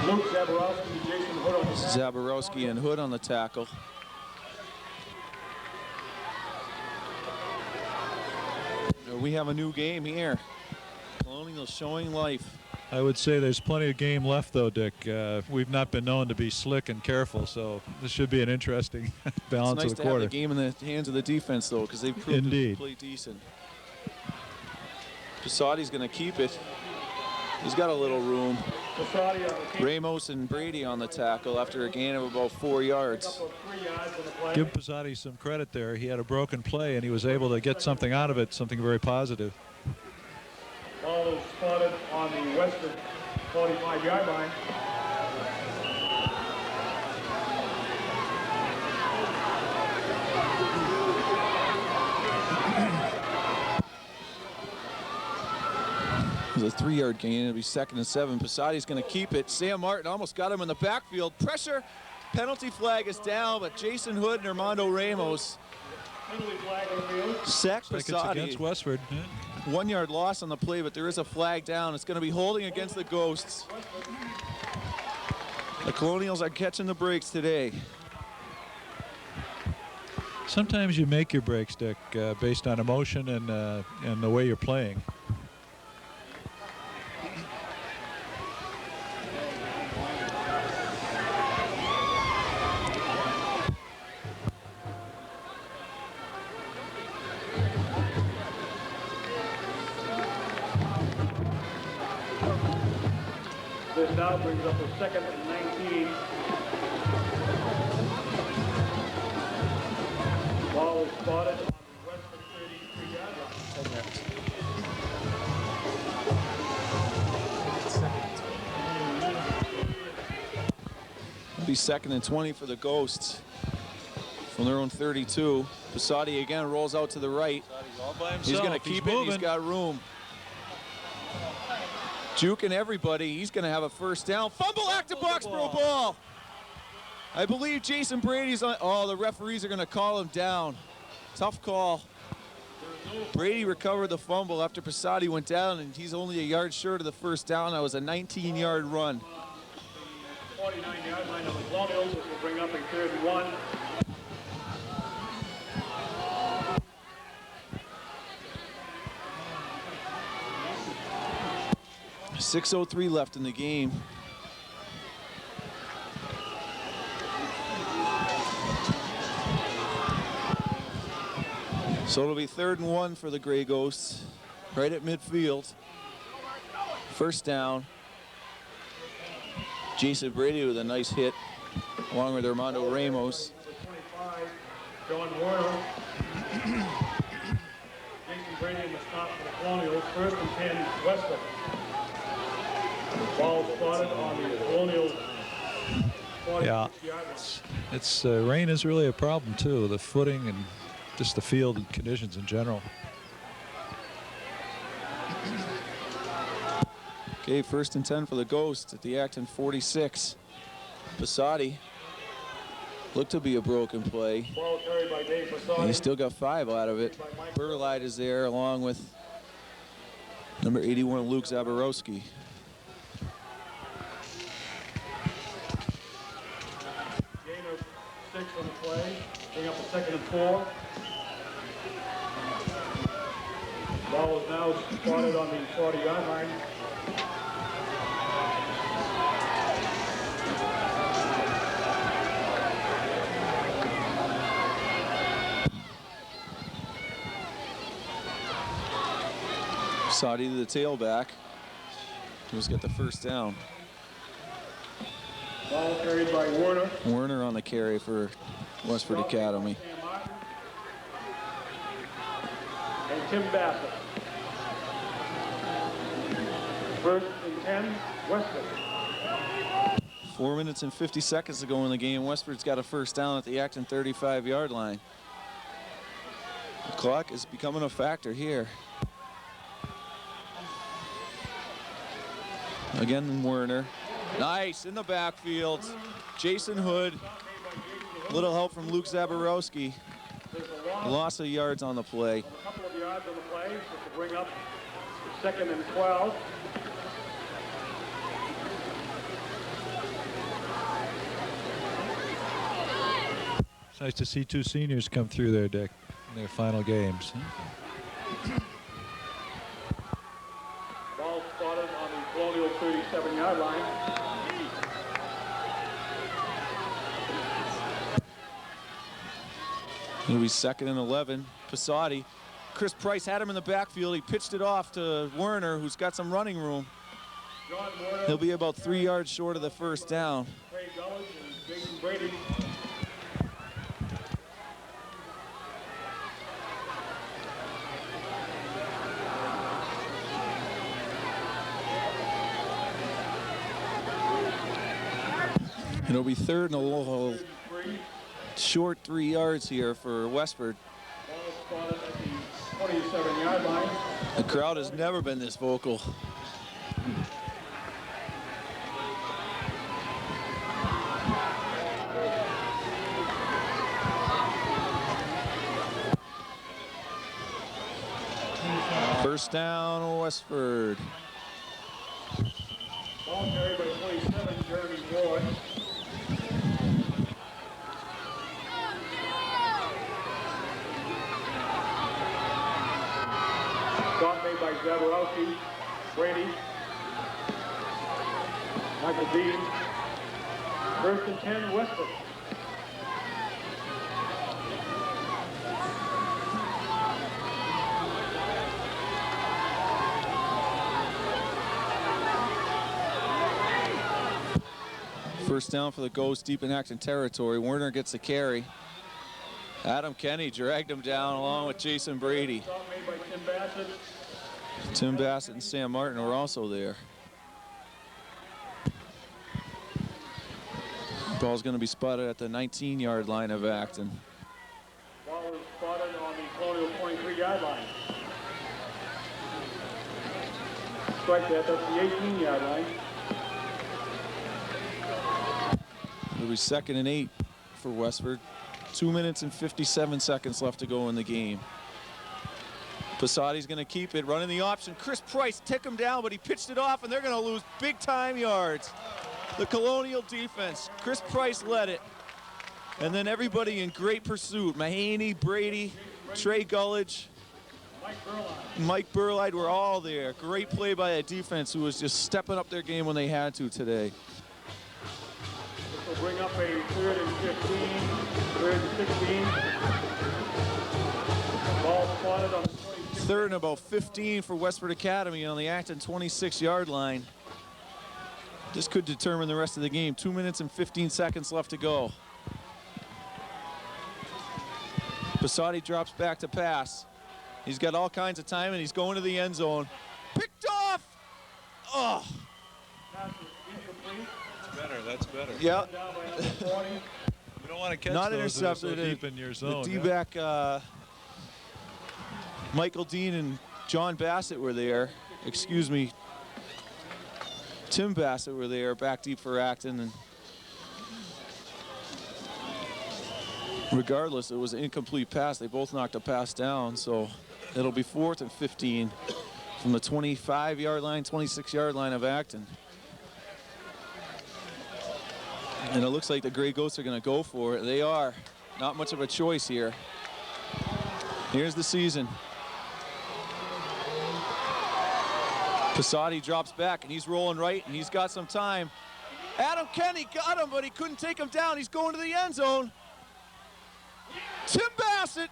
Luke Zaborowski, Jason Hood on the tackle. Zaborowski and Hood on the tackle. We have a new game here. Colonials showing life. I would say there's plenty of game left, though, Dick. We've not been known to be slick and careful, so this should be an interesting balance of the quarter. It's nice to have the game in the hands of the defense, though, because they've proved to play decent. Passati's going to keep it. He's got a little room. Ramos and Brady on the tackle after a gain of about 4 yards. Give Passati some credit there. He had a broken play, and he was able to get something out of it, something very positive. Ball is spotted on the Western 45-yard line. It was a 3-yard gain. It'll be 2nd and 7. Passati's going to keep it. Sam Martin almost got him in the backfield. Pressure. Penalty flag is down, but Jason Hood and Armando Ramos sack Passati. Against Westford. Yeah. 1 yard loss on the play, but there is a flag down. It's going to be holding against the Ghosts. The Colonials are catching the breaks today. Sometimes you make your breaks, Dick, based on emotion and the way you're playing. This now brings up a 2nd and 19. Ball is spotted on the Westford 33-yard line. It'll be 2nd and 20 for the Ghosts from their own 32. Passati again rolls out to the right. He's going to keep it. He's got room. Juking everybody. He's going to have a first down. Fumble, Acton Boxborough ball. I believe Jason Brady's on. Oh, the referees are going to call him down. Tough call. Brady recovered the fumble after Passati went down, and he's only a yard short of the first down. That was a 19-yard run. 49-yard line of the Colonials, which will bring up a 3rd and 1. 6:03 left in the game. So it'll be 3rd and 1 for the Gray Ghosts, right at midfield. First down. Jason Brady with a nice hit, along with Armando Ramos. 25, John Warner. Jason Brady in the stop for the Colonials. 1st and 10, Westford. Ball spotted on the Colonials. Yeah, it's rain is really a problem too. The footing and just the field conditions in general. Okay, 1st and 10 for the Ghosts at the Acton 46. Passati looked to be a broken play. Ball carried by Dave Passati. And he still got 5 out of it. Burlight is there along with number 81, Luke Zaborowski. Gain of 6 on the play. Bring up a 2nd and 4. Ball is now spotted on the 40-yard line. Passati to the tailback. Who's got the first down? Ball carried by Warner. Werner on the carry for Westford Academy. And Tim Bassett. 1st and 10, Westford. 4 minutes and 50 seconds to go in the game. Westford's got a first down at the Acton 35-yard line. The clock is becoming a factor here. Again, Werner. Nice in the backfield. Jason Hood. Little help from Luke Zaborowski. Loss of yards on the play. A couple of yards on the play, just to bring up 2nd and 12. It's nice to see 2 seniors come through there, Dick, in their final games. Ball spotted on the Colonial 37-yard line. It'll be 2nd and 11. Passati. Chris Price had him in the backfield. He pitched it off to Werner, who's got some running room. John Warner, He'll be about 3 yards short of the first down. Trey Gulledge, and Jason Brady. It'll be 3rd and a little short 3 yards here for Westford. Ball spotted at the 27-yard line. The crowd has never been this vocal. First down, Westford. Ball carried by 27, Jeremy Roy. Stop made by Zaborowski, Brady, Michael Dean. 1st and 10, Westford. First down for the Ghosts deep in Acton territory. Werner gets the carry. Adam Kenny dragged him down along with Jason Brady. Stop made by Tim Bassett. Tim Bassett and Sam Martin were also there. Ball's going to be spotted at the 19-yard line of Acton. Ball is spotted on the Colonial 23-yard line. Strike that, that's the 18-yard line. It'll be 2nd and 8 for Westford. 2 minutes and 57 seconds left to go in the game. Passati's going to keep it, running the option. Chris Price took him down, but he pitched it off, and they're going to lose big-time yards. The Colonial defense. Chris Price led it. And then everybody in great pursuit. Mahaney, Brady, Trey Gulledge, Mike Burlight were all there. Great play by a defense who was just stepping up their game when they had to today. This will bring up a 3rd and 15, 3rd and 16. Ball spotted on the 26. Third and about 15 for Westford Academy on the Acton 26-yard line. This could determine the rest of the game. 2 minutes and 15 seconds left to go. Bassotti drops back to pass. He's got all kinds of time, and he's going to the end zone. Picked off! Oh! Pass is incomplete. That's better. That's better. Yeah. Down by number 40. You don't want to catch Not those that are so intercepted. deep in your zone. The yeah. D-back, Michael Dean and John Bassett were there. Excuse me. Tim Bassett were there, back deep for Acton. And regardless, it was an incomplete pass. They both knocked a pass down, so it'll be 4th and 15 from the 25-yard line, 26-yard line of Acton. And it looks like the Grey Ghosts are going to go for it. They are. Not much of a choice here. Here's the season. Bassotti drops back, and he's rolling right, and he's got some time. Adam Kenny got him, but he couldn't take him down. He's going to the end zone. Tim Bassett.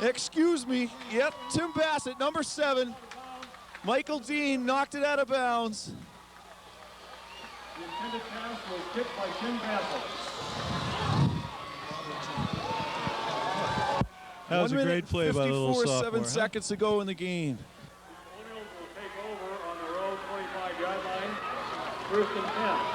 Excuse me. Yep, Tim Bassett, number 7. Michael Dean knocked it out of bounds. The intended pass was kicked by Tim Bassett. That was a great play by the little sophomore. 7 seconds to go in the game. Colonials will take over on their own 25-yard line. 1st and 10.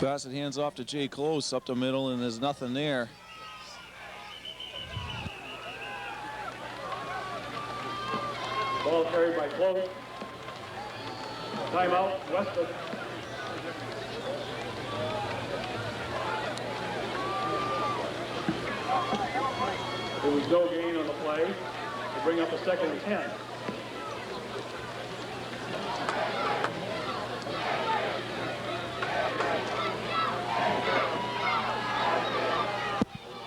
Bassett hands off to Jay Close up the middle, and there's nothing there. Ball carried by Close. Timeout, Westford. There was no gain on the play to bring up a 2nd and 10.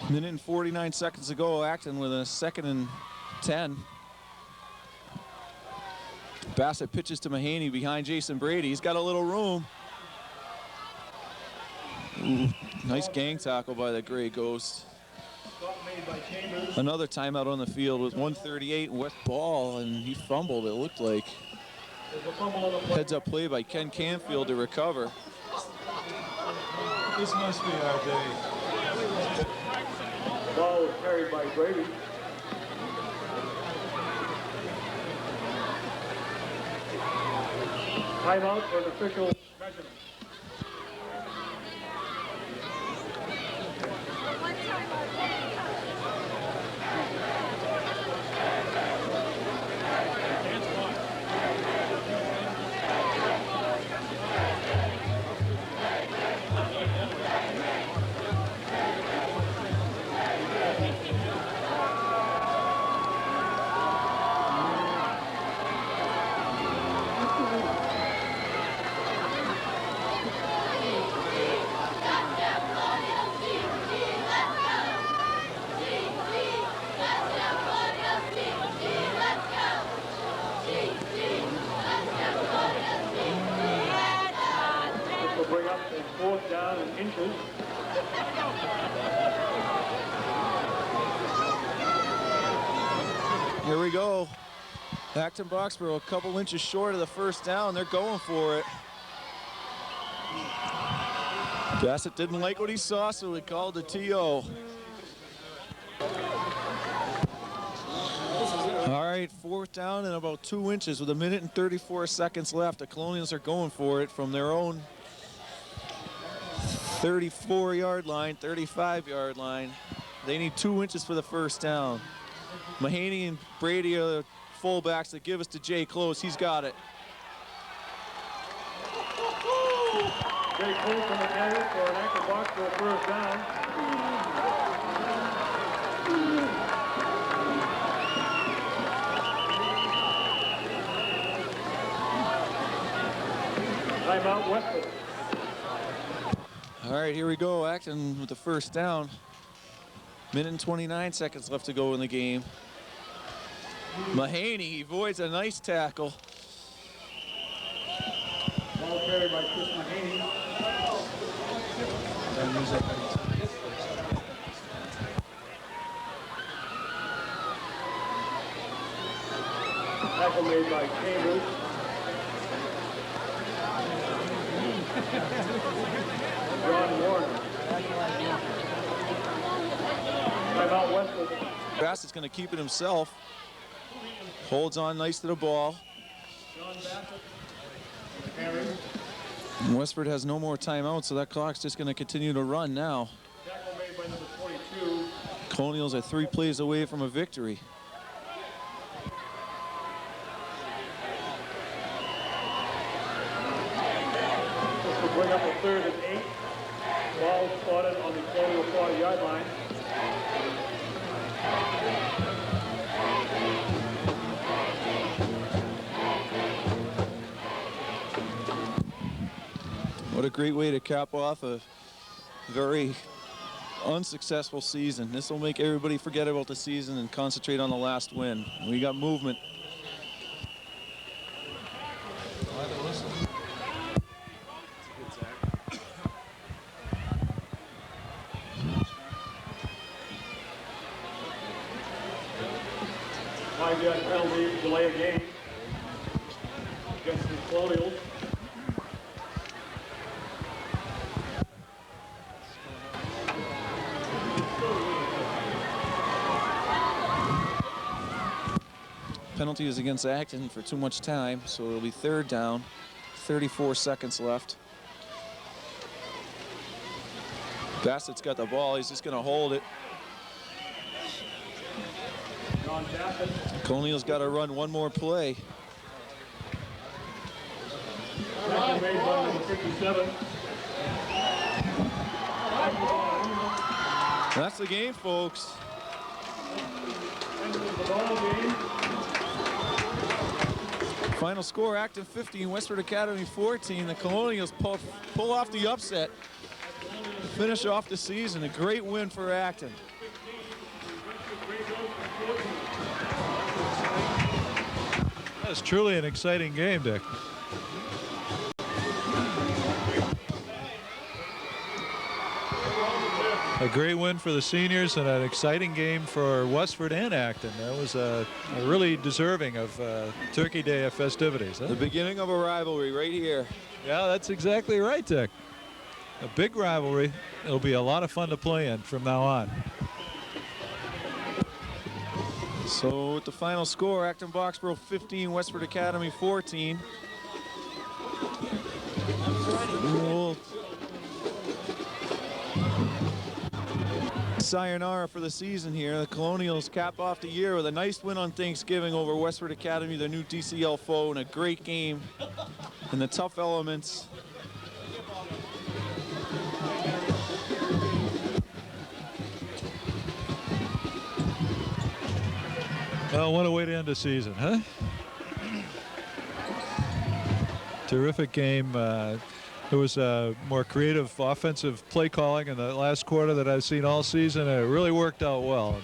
Minute and 49 seconds to go. Acton with a 2nd and 10. Bassett pitches to Mahaney behind Jason Brady. He's got a little room. Ooh, nice gang tackle by the Grey Ghost. Stop made by Chambers. Another timeout on the field with 1:38 West ball, and he fumbled, it looked like. There's a fumble on the play. Heads up play by Ken Canfield to recover. This must be our day. Ball was carried by Brady. Timeout for an official measurement. Here we go. Acton Boxborough a couple inches short of the first down. They're going for it. Bassett didn't like what he saw, so he called the TO. All right, 4th down and about 2 inches with 1 minute and 34 seconds left. The Colonials are going for it from their own 34-yard line, 35-yard line. They need 2 inches for the first down. Mahaney and Brady are the fullbacks that give us to Jay Close. He's got it. Jay Close on the carry for an Acton Boxborough first down. Timeout, Westford. All right, here we go. Acton with the first down. Minute and 29 seconds left to go in the game. Mahaney avoids a nice tackle. Ball carried by Chris Mahaney. Tackle made by Chambers. John Warner. Timeout, Westford. Bassett's going to keep it himself. Holds on nice to the ball. John Bassett. Carry. And Westford has no more timeouts, so that clock's just going to continue to run now. Tackle made by number 22. Colonials are 3 plays away from a victory. This will bring up a 3rd and 8. Ball spotted on the Colonial 40-yard line. What a great way to cap off a very unsuccessful season. This will make everybody forget about the season and concentrate on the last win. We got movement. Five-yard penalty, delay of game against the Colonials. Penalty is against Acton for too much time, so it'll be 3rd down, 34 seconds left. Bassett's got the ball, he's just gonna hold it. John Bassett. Colonial's got to run one more play. Tackle made by number 57. That's the game, folks. End of the ball game. Final score, Acton 15, Westford Academy 14. The Colonials pull off the upset, finish off the season. A great win for Acton. That's truly an exciting game, Dick. A great win for the seniors and an exciting game for Westford and Acton. That was a really deserving of Turkey Day festivities. Huh? The beginning of a rivalry right here. Yeah, that's exactly right, Dick. A big rivalry. It'll be a lot of fun to play in from now on. So with the final score, Acton Boxborough 15, Westford Academy 14. We'll sayonara for the season here. The Colonials cap off the year with a nice win on Thanksgiving over Westford Academy, their new DCL foe, and a great game in the tough elements. Well, what a way to end the season, huh? Terrific game. It was a more creative offensive play calling in the last quarter that I've seen all season, and it really worked out well. And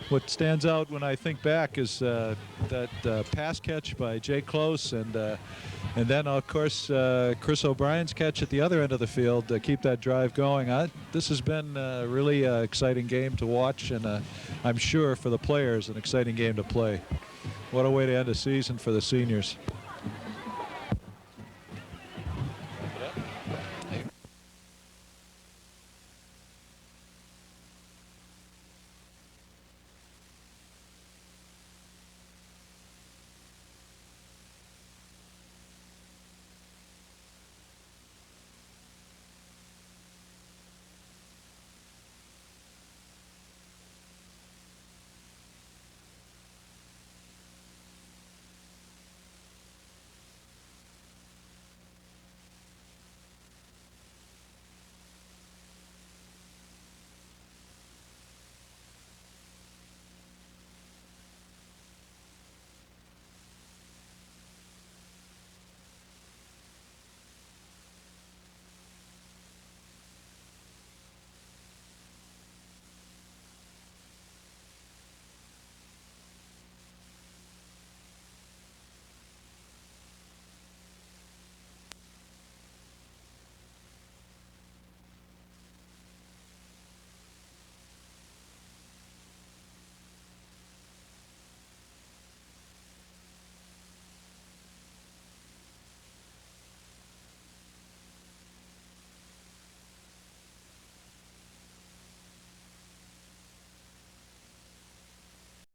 what stands out when I think back is that pass catch by Jay Close, and then, of course, Chris O'Brien's catch at the other end of the field to keep that drive going. This has been a really exciting game to watch, and I'm sure for the players, an exciting game to play. What a way to end a season for the seniors.